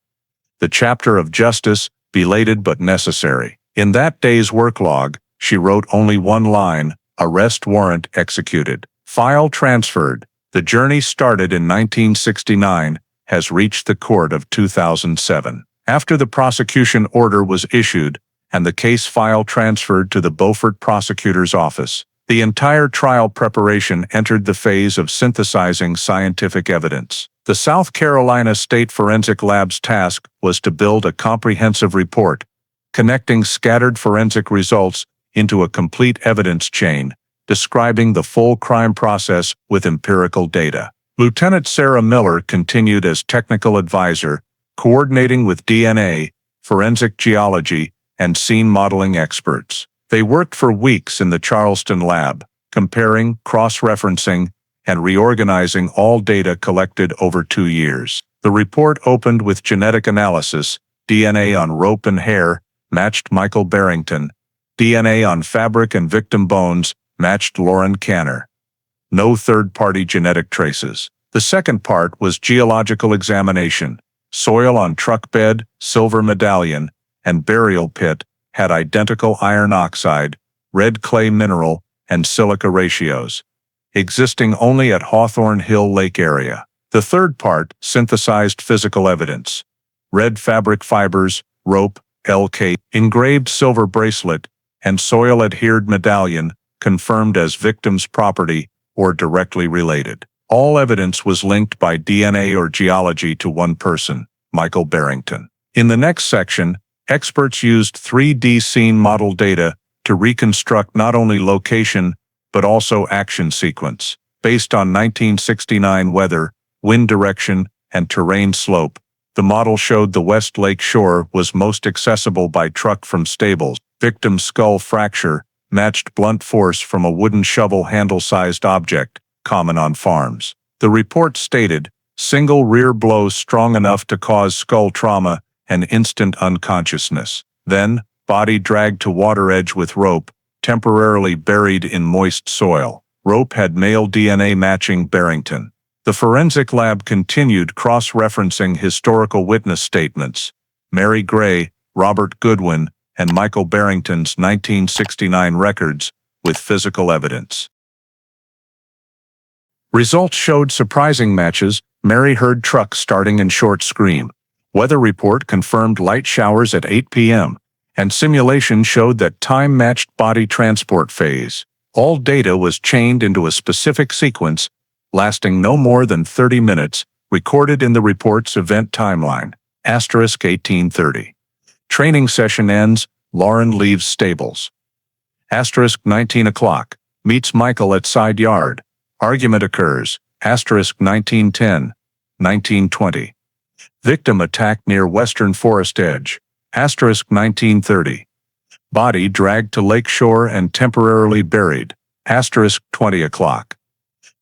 The chapter of justice, belated but necessary. In that day's work log, she wrote only one line: arrest warrant executed. File transferred. The journey started in 1969, has reached the court of 2007. After the prosecution order was issued, and the case file transferred to the Beaufort prosecutor's office, the entire trial preparation entered the phase of synthesizing scientific evidence. The South Carolina State Forensic Lab's task was to build a comprehensive report, connecting scattered forensic results into a complete evidence chain, describing the full crime process with empirical data. Lieutenant Sarah Miller continued as technical advisor, coordinating with DNA, forensic geology, and scene modeling experts. They worked for weeks in the Charleston lab, comparing, cross-referencing, and reorganizing all data collected over 2 years. The report opened with genetic analysis. DNA on rope and hair matched Michael Barrington. DNA on fabric and victim bones matched Lauren Canner. No third-party genetic traces. The second part was geological examination. Soil on truck bed, silver medallion, and burial pit had identical iron oxide, red clay mineral, and silica ratios, existing only at Hawthorne Hill Lake area. The third part synthesized physical evidence. Red fabric fibers, rope, LK, engraved silver bracelet, and soil-adhered medallion confirmed as victim's property or directly related. All evidence was linked by DNA or geology to one person, Michael Barrington. In the next section, experts used 3D scene model data to reconstruct not only location, but also action sequence. Based on 1969 weather, wind direction, and terrain slope, the model showed the West Lake shore was most accessible by truck from stables. Victim's skull fracture matched blunt force from a wooden shovel handle-sized object, common on farms. The report stated, single rear blow strong enough to cause skull trauma and instant unconsciousness. Then, body dragged to water edge with rope, temporarily buried in moist soil. Rope had male DNA matching Barrington. The forensic lab continued cross-referencing historical witness statements, Mary Gray, Robert Goodwin, and Michael Barrington's 1969 records, with physical evidence. Results showed surprising matches. Mary heard truck starting and short scream. Weather report confirmed light showers at 8 p.m., and simulation showed that time matched body transport phase. All data was chained into a specific sequence, lasting no more than 30 minutes, recorded in the report's event timeline. Asterisk 1830. Training session ends, Lauren leaves stables. Asterisk 19 o'clock. Meets Michael at side yard. Argument occurs. Asterisk 1910. 1920. Victim attacked near western forest edge. Asterisk 1930. Body dragged to lake shore and temporarily buried. Asterisk 20 o'clock.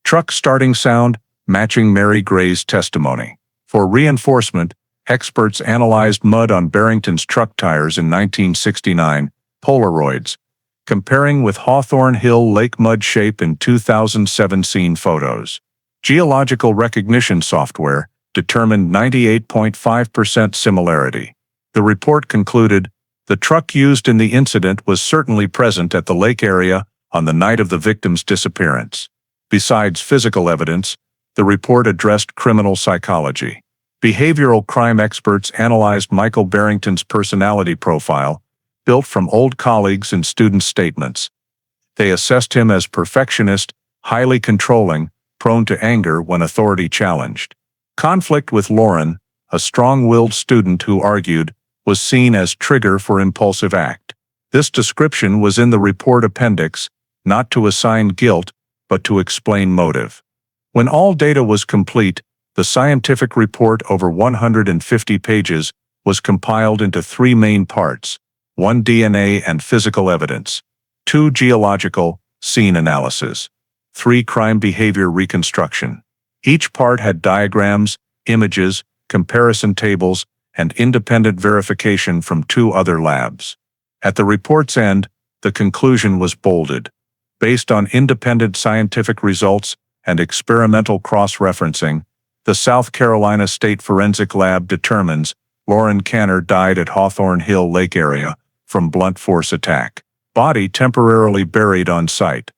Truck starting sound, matching Mary Gray's testimony. For reinforcement, experts analyzed mud on Barrington's truck tires in 1969, Polaroids, comparing with Hawthorne Hill Lake mud shape in 2007 scene photos. Geological recognition software determined 98.5% similarity. The report concluded, The truck used in the incident was certainly present at the lake area on the night of the victim's disappearance. Besides physical evidence, the report addressed criminal psychology. Behavioral crime experts analyzed Michael Barrington's personality profile, built from old colleagues and student statements. They assessed him as perfectionist, highly controlling, prone to anger when authority challenged. Conflict with Lauren, a strong-willed student who argued, was seen as trigger for impulsive act. This description was in the report appendix, not to assign guilt, but to explain motive. When all data was complete, the scientific report over 150 pages was compiled into 3 main parts: 1 DNA and physical evidence, 2 geological, scene analysis, 3 crime behavior reconstruction. Each part had diagrams, images, comparison tables, and independent verification from 2 other labs. At the report's end, the conclusion was bolded. Based on independent scientific results and experimental cross-referencing, the South Carolina State Forensic Lab determines Lauren Canner died at Hawthorne Hill Lake area from blunt force attack. Body temporarily buried on site.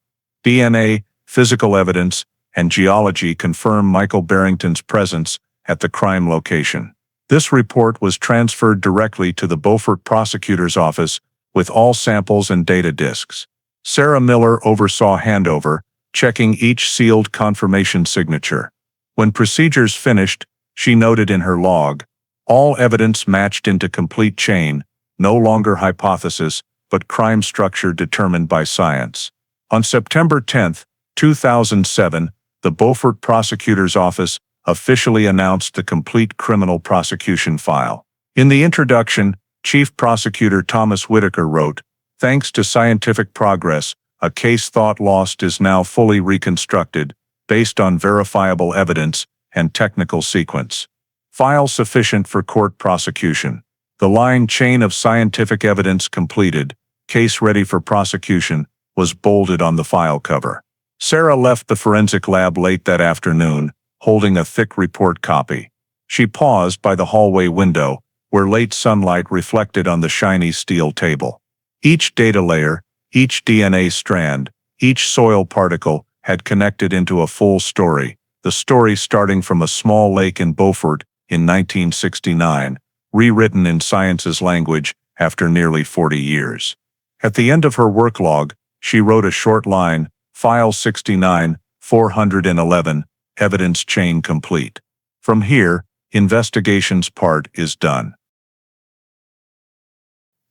DNA, physical evidence, and geology confirm Michael Barrington's presence at the crime location. This report was transferred directly to the Beaufort prosecutor's office with all samples and data disks. Sarah Miller oversaw handover, checking each sealed confirmation signature. When procedures finished, she noted in her log, all evidence matched into complete chain, no longer hypothesis, but crime structure determined by science. On September 10, 2007, the Beaufort prosecutor's office officially announced the complete criminal prosecution file. In the introduction, Chief Prosecutor Thomas Whitaker wrote, "Thanks to scientific progress, a case thought lost is now fully reconstructed, based on verifiable evidence and technical sequence. File sufficient for court prosecution. The line chain of scientific evidence completed, case ready for prosecution," was bolded on the file cover. Sarah left the forensic lab late that afternoon, holding a thick report copy. She paused by the hallway window, where late sunlight reflected on the shiny steel table. Each data layer, each DNA strand, each soil particle had connected into a full story, the story starting from a small lake in Beaufort in 1969, rewritten in science's language after nearly 40 years. At the end of her work log, she wrote a short line, File 69, 411, evidence chain complete. From here, investigation's part is done.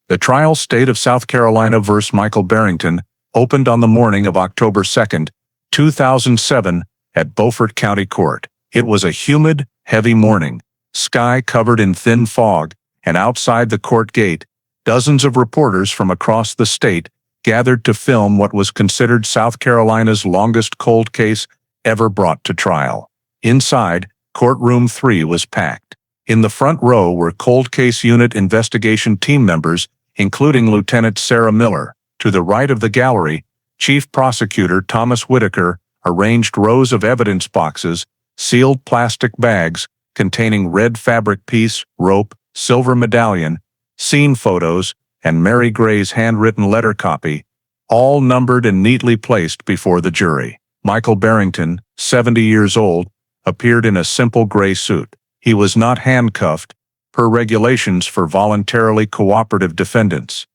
The trial State of South Carolina vs. Michael Barrington opened on the morning of October 2, 2007, at Beaufort County Court. It was a humid, heavy morning, sky covered in thin fog, and outside the court gate, dozens of reporters from across the state gathered to film what was considered South Carolina's longest cold case ever brought to trial. Inside, courtroom 3 was packed. In the front row were cold case unit investigation team members, including Lieutenant Sarah Miller. To the right of the gallery, Chief Prosecutor Thomas Whitaker arranged rows of evidence boxes, sealed plastic bags containing red fabric piece, rope, silver medallion, scene photos, and Mary Gray's handwritten letter copy, all numbered and neatly placed before the jury. Michael Barrington, 70 years old, appeared in a simple gray suit. He was not handcuffed, per regulations for voluntarily cooperative defendants.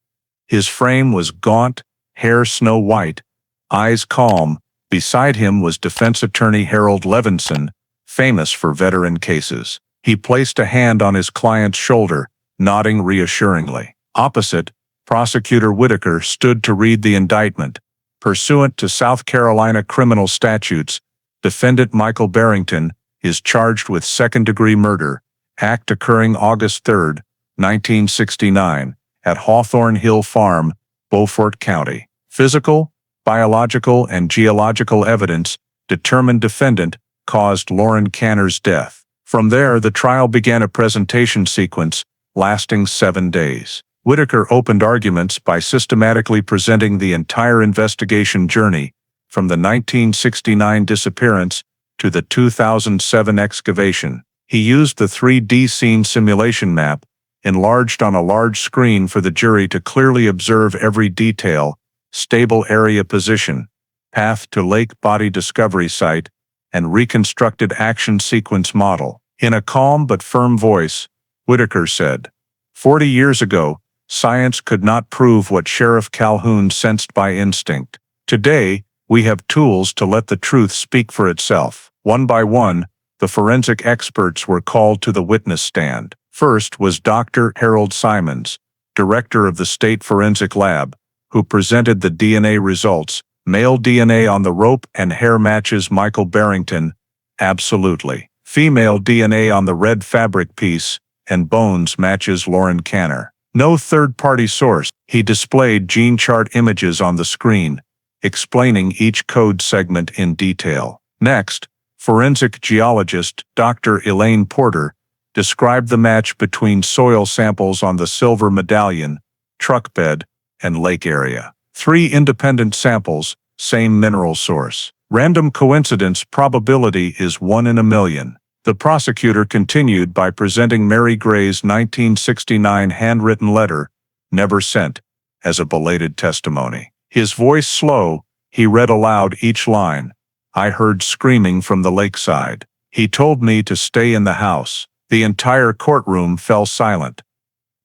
His frame was gaunt, hair snow white, eyes calm. Beside him was defense attorney Harold Levinson, famous for veteran cases. He placed a hand on his client's shoulder, nodding reassuringly. Opposite, Prosecutor Whitaker stood to read the indictment. Pursuant to South Carolina criminal statutes, defendant Michael Barrington is charged with second-degree murder, act occurring August 3, 1969, at Hawthorne Hill Farm, Beaufort County. Physical, biological, and geological evidence determined defendant caused Lauren Canner's death. From there, the trial began a presentation sequence lasting 7 days. Whitaker opened arguments by systematically presenting the entire investigation journey, from the 1969 disappearance to the 2007 excavation. He used the 3D scene simulation map, enlarged on a large screen for the jury to clearly observe every detail: stable area position, path to lake body discovery site, and reconstructed action sequence model. In a calm but firm voice, Whitaker said, "40 years ago, science could not prove what Sheriff Calhoun sensed by instinct. Today, we have tools to let the truth speak for itself." One by one, the forensic experts were called to the witness stand. First was Dr. Harold Simons, director of the State Forensic Lab, who presented the DNA results. Male DNA on the rope and hair matches Michael Barrington, absolutely. Female DNA on the red fabric piece and bones matches Lauren Canner. No third-party source. He displayed gene chart images on the screen, explaining each code segment in detail. Next, forensic geologist Dr. Elaine Porter described the match between soil samples on the silver medallion, truck bed, and lake area. 3 independent samples, same mineral source. Random coincidence probability is 1 in a million. The prosecutor continued by presenting Mary Gray's 1969 handwritten letter, never sent, as a belated testimony. His voice slow, he read aloud each line. "I heard screaming from the lakeside. He told me to stay in the house." The entire courtroom fell silent.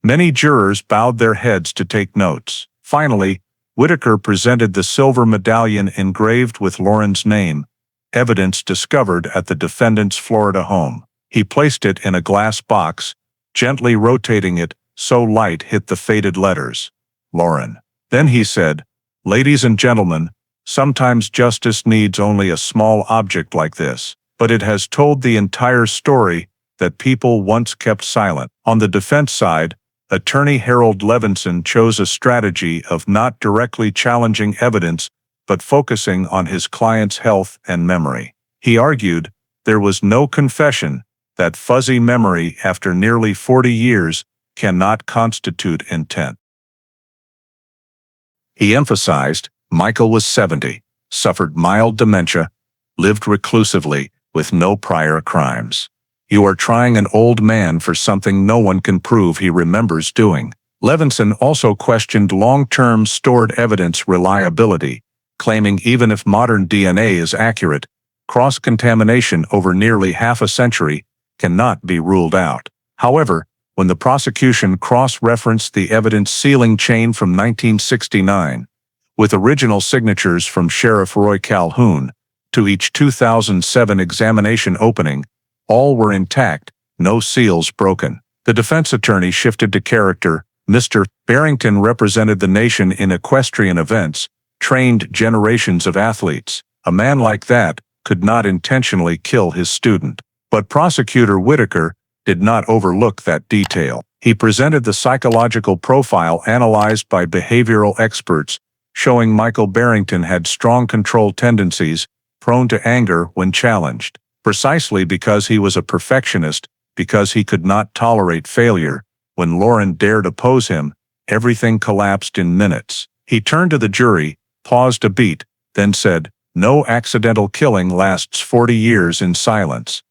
Many jurors bowed their heads to take notes. Finally, Whitaker presented the silver medallion engraved with Lauren's name, evidence discovered at the defendant's Florida home. He placed it in a glass box, gently rotating it so light hit the faded letters. "Lauren." Then he said, "Ladies and gentlemen, sometimes justice needs only a small object like this, but it has told the entire story that people once kept silent." On the defense side, attorney Harold Levinson chose a strategy of not directly challenging evidence but focusing on his client's health and memory. He argued there was no confession, that fuzzy memory after nearly 40 years cannot constitute intent. He emphasized Michael was 70, suffered mild dementia, lived reclusively with no prior crimes. "You are trying an old man for something no one can prove he remembers doing." Levinson also questioned long-term stored evidence reliability, claiming even if modern DNA is accurate, cross-contamination over nearly half a century cannot be ruled out. However, when the prosecution cross-referenced the evidence sealing chain from 1969, with original signatures from Sheriff Roy Calhoun, to each 2007 examination opening, all were intact, no seals broken. The defense attorney shifted to character. Mr. Barrington represented the nation in equestrian events, trained generations of athletes. A man like that could not intentionally kill his student. But prosecutor Whitaker did not overlook that detail. He presented the psychological profile analyzed by behavioral experts, showing Michael Barrington had strong control tendencies, prone to anger when challenged. Precisely because he was a perfectionist, because he could not tolerate failure, when Lauren dared oppose him, everything collapsed in minutes. He turned to the jury, paused a beat, then said, "No accidental killing lasts 40 years in silence.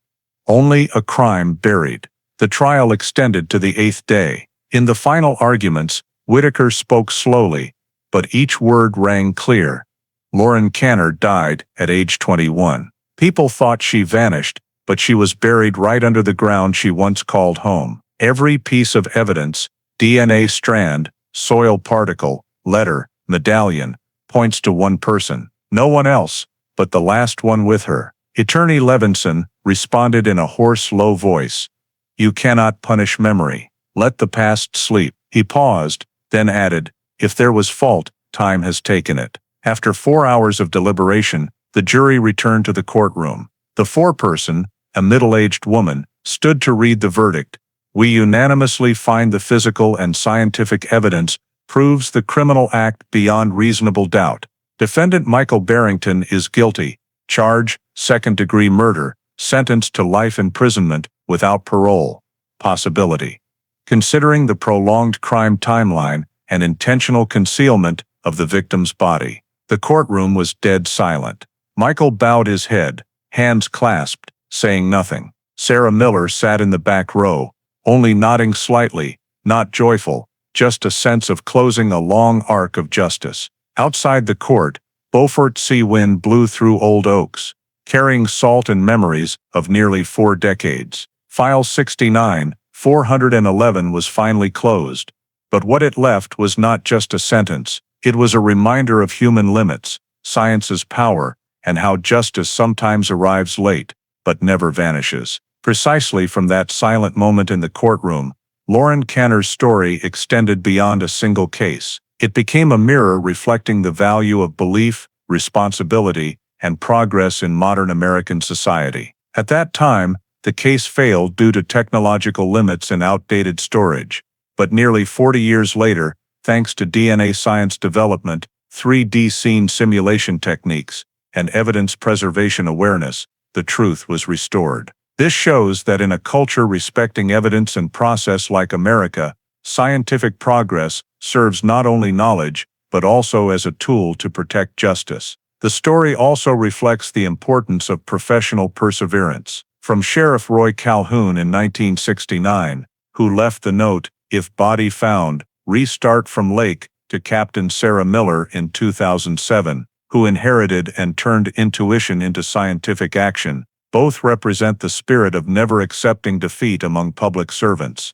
Only a crime buried." The trial extended to the 8th day. In the final arguments, Whitaker spoke slowly, but each word rang clear. Lauren Canner died at age 21. People thought she vanished, but she was buried right under the ground she once called home. Every piece of evidence, DNA strand, soil particle, letter, medallion, points to one person. No one else, but the last one with her. Attorney Levinson responded in a hoarse, low voice. "You cannot punish memory. Let the past sleep." He paused, then added, "If there was fault, time has taken it." After 4 hours of deliberation, the jury returned to the courtroom. The foreperson, a middle-aged woman, stood to read the verdict. "We unanimously find the physical and scientific evidence proves the criminal act beyond reasonable doubt. Defendant Michael Barrington is guilty. Charge, second-degree murder, sentenced to life imprisonment without parole. Possibility. Considering the prolonged crime timeline and intentional concealment of the victim's body." The courtroom was dead silent. Michael bowed his head, hands clasped, saying nothing. Sarah Miller sat in the back row, only nodding slightly, not joyful, just a sense of closing a long arc of justice. Outside the court, Beaufort sea wind blew through old oaks, carrying salt and memories of nearly 4 decades. File 69-411 was finally closed, but what it left was not just a sentence. It was a reminder of human limits, science's power, and how justice sometimes arrives late, but never vanishes. Precisely from that silent moment in the courtroom, Lauren Canner's story extended beyond a single case. It became a mirror reflecting the value of belief, responsibility, and progress in modern American society. At that time, the case failed due to technological limits and outdated storage. But nearly 40 years later, thanks to DNA science development, 3D scene simulation techniques, and evidence preservation awareness, the truth was restored. This shows that in a culture respecting evidence and process like America, scientific progress serves not only knowledge, but also as a tool to protect justice. The story also reflects the importance of professional perseverance. From Sheriff Roy Calhoun in 1969, who left the note, "If body found, restart from lake," to Captain Sarah Miller in 2007, who inherited and turned intuition into scientific action, both represent the spirit of never accepting defeat among public servants.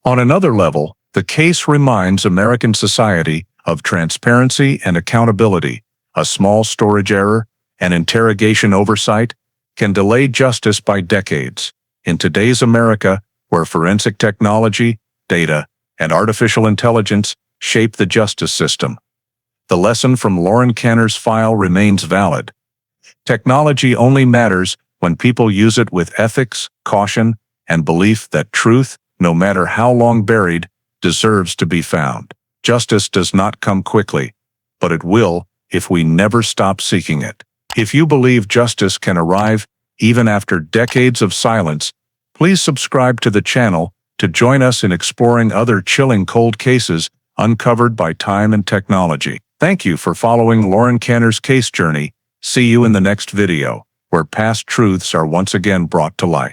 On another level, the case reminds American society of transparency and accountability. A small storage error, an interrogation oversight, can delay justice by decades. In today's America, where forensic technology, data, and artificial intelligence shape the justice system, the lesson from Lauren Canner's file remains valid. Technology only matters when people use it with ethics, caution, and belief that truth, no matter how long buried, deserves to be found. Justice does not come quickly, but it will if we never stop seeking it. If you believe justice can arrive even after decades of silence, please subscribe to the channel to join us in exploring other chilling cold cases uncovered by time and technology. Thank you for following Lauren Canner's case journey. See you in the next video, where past truths are once again brought to light.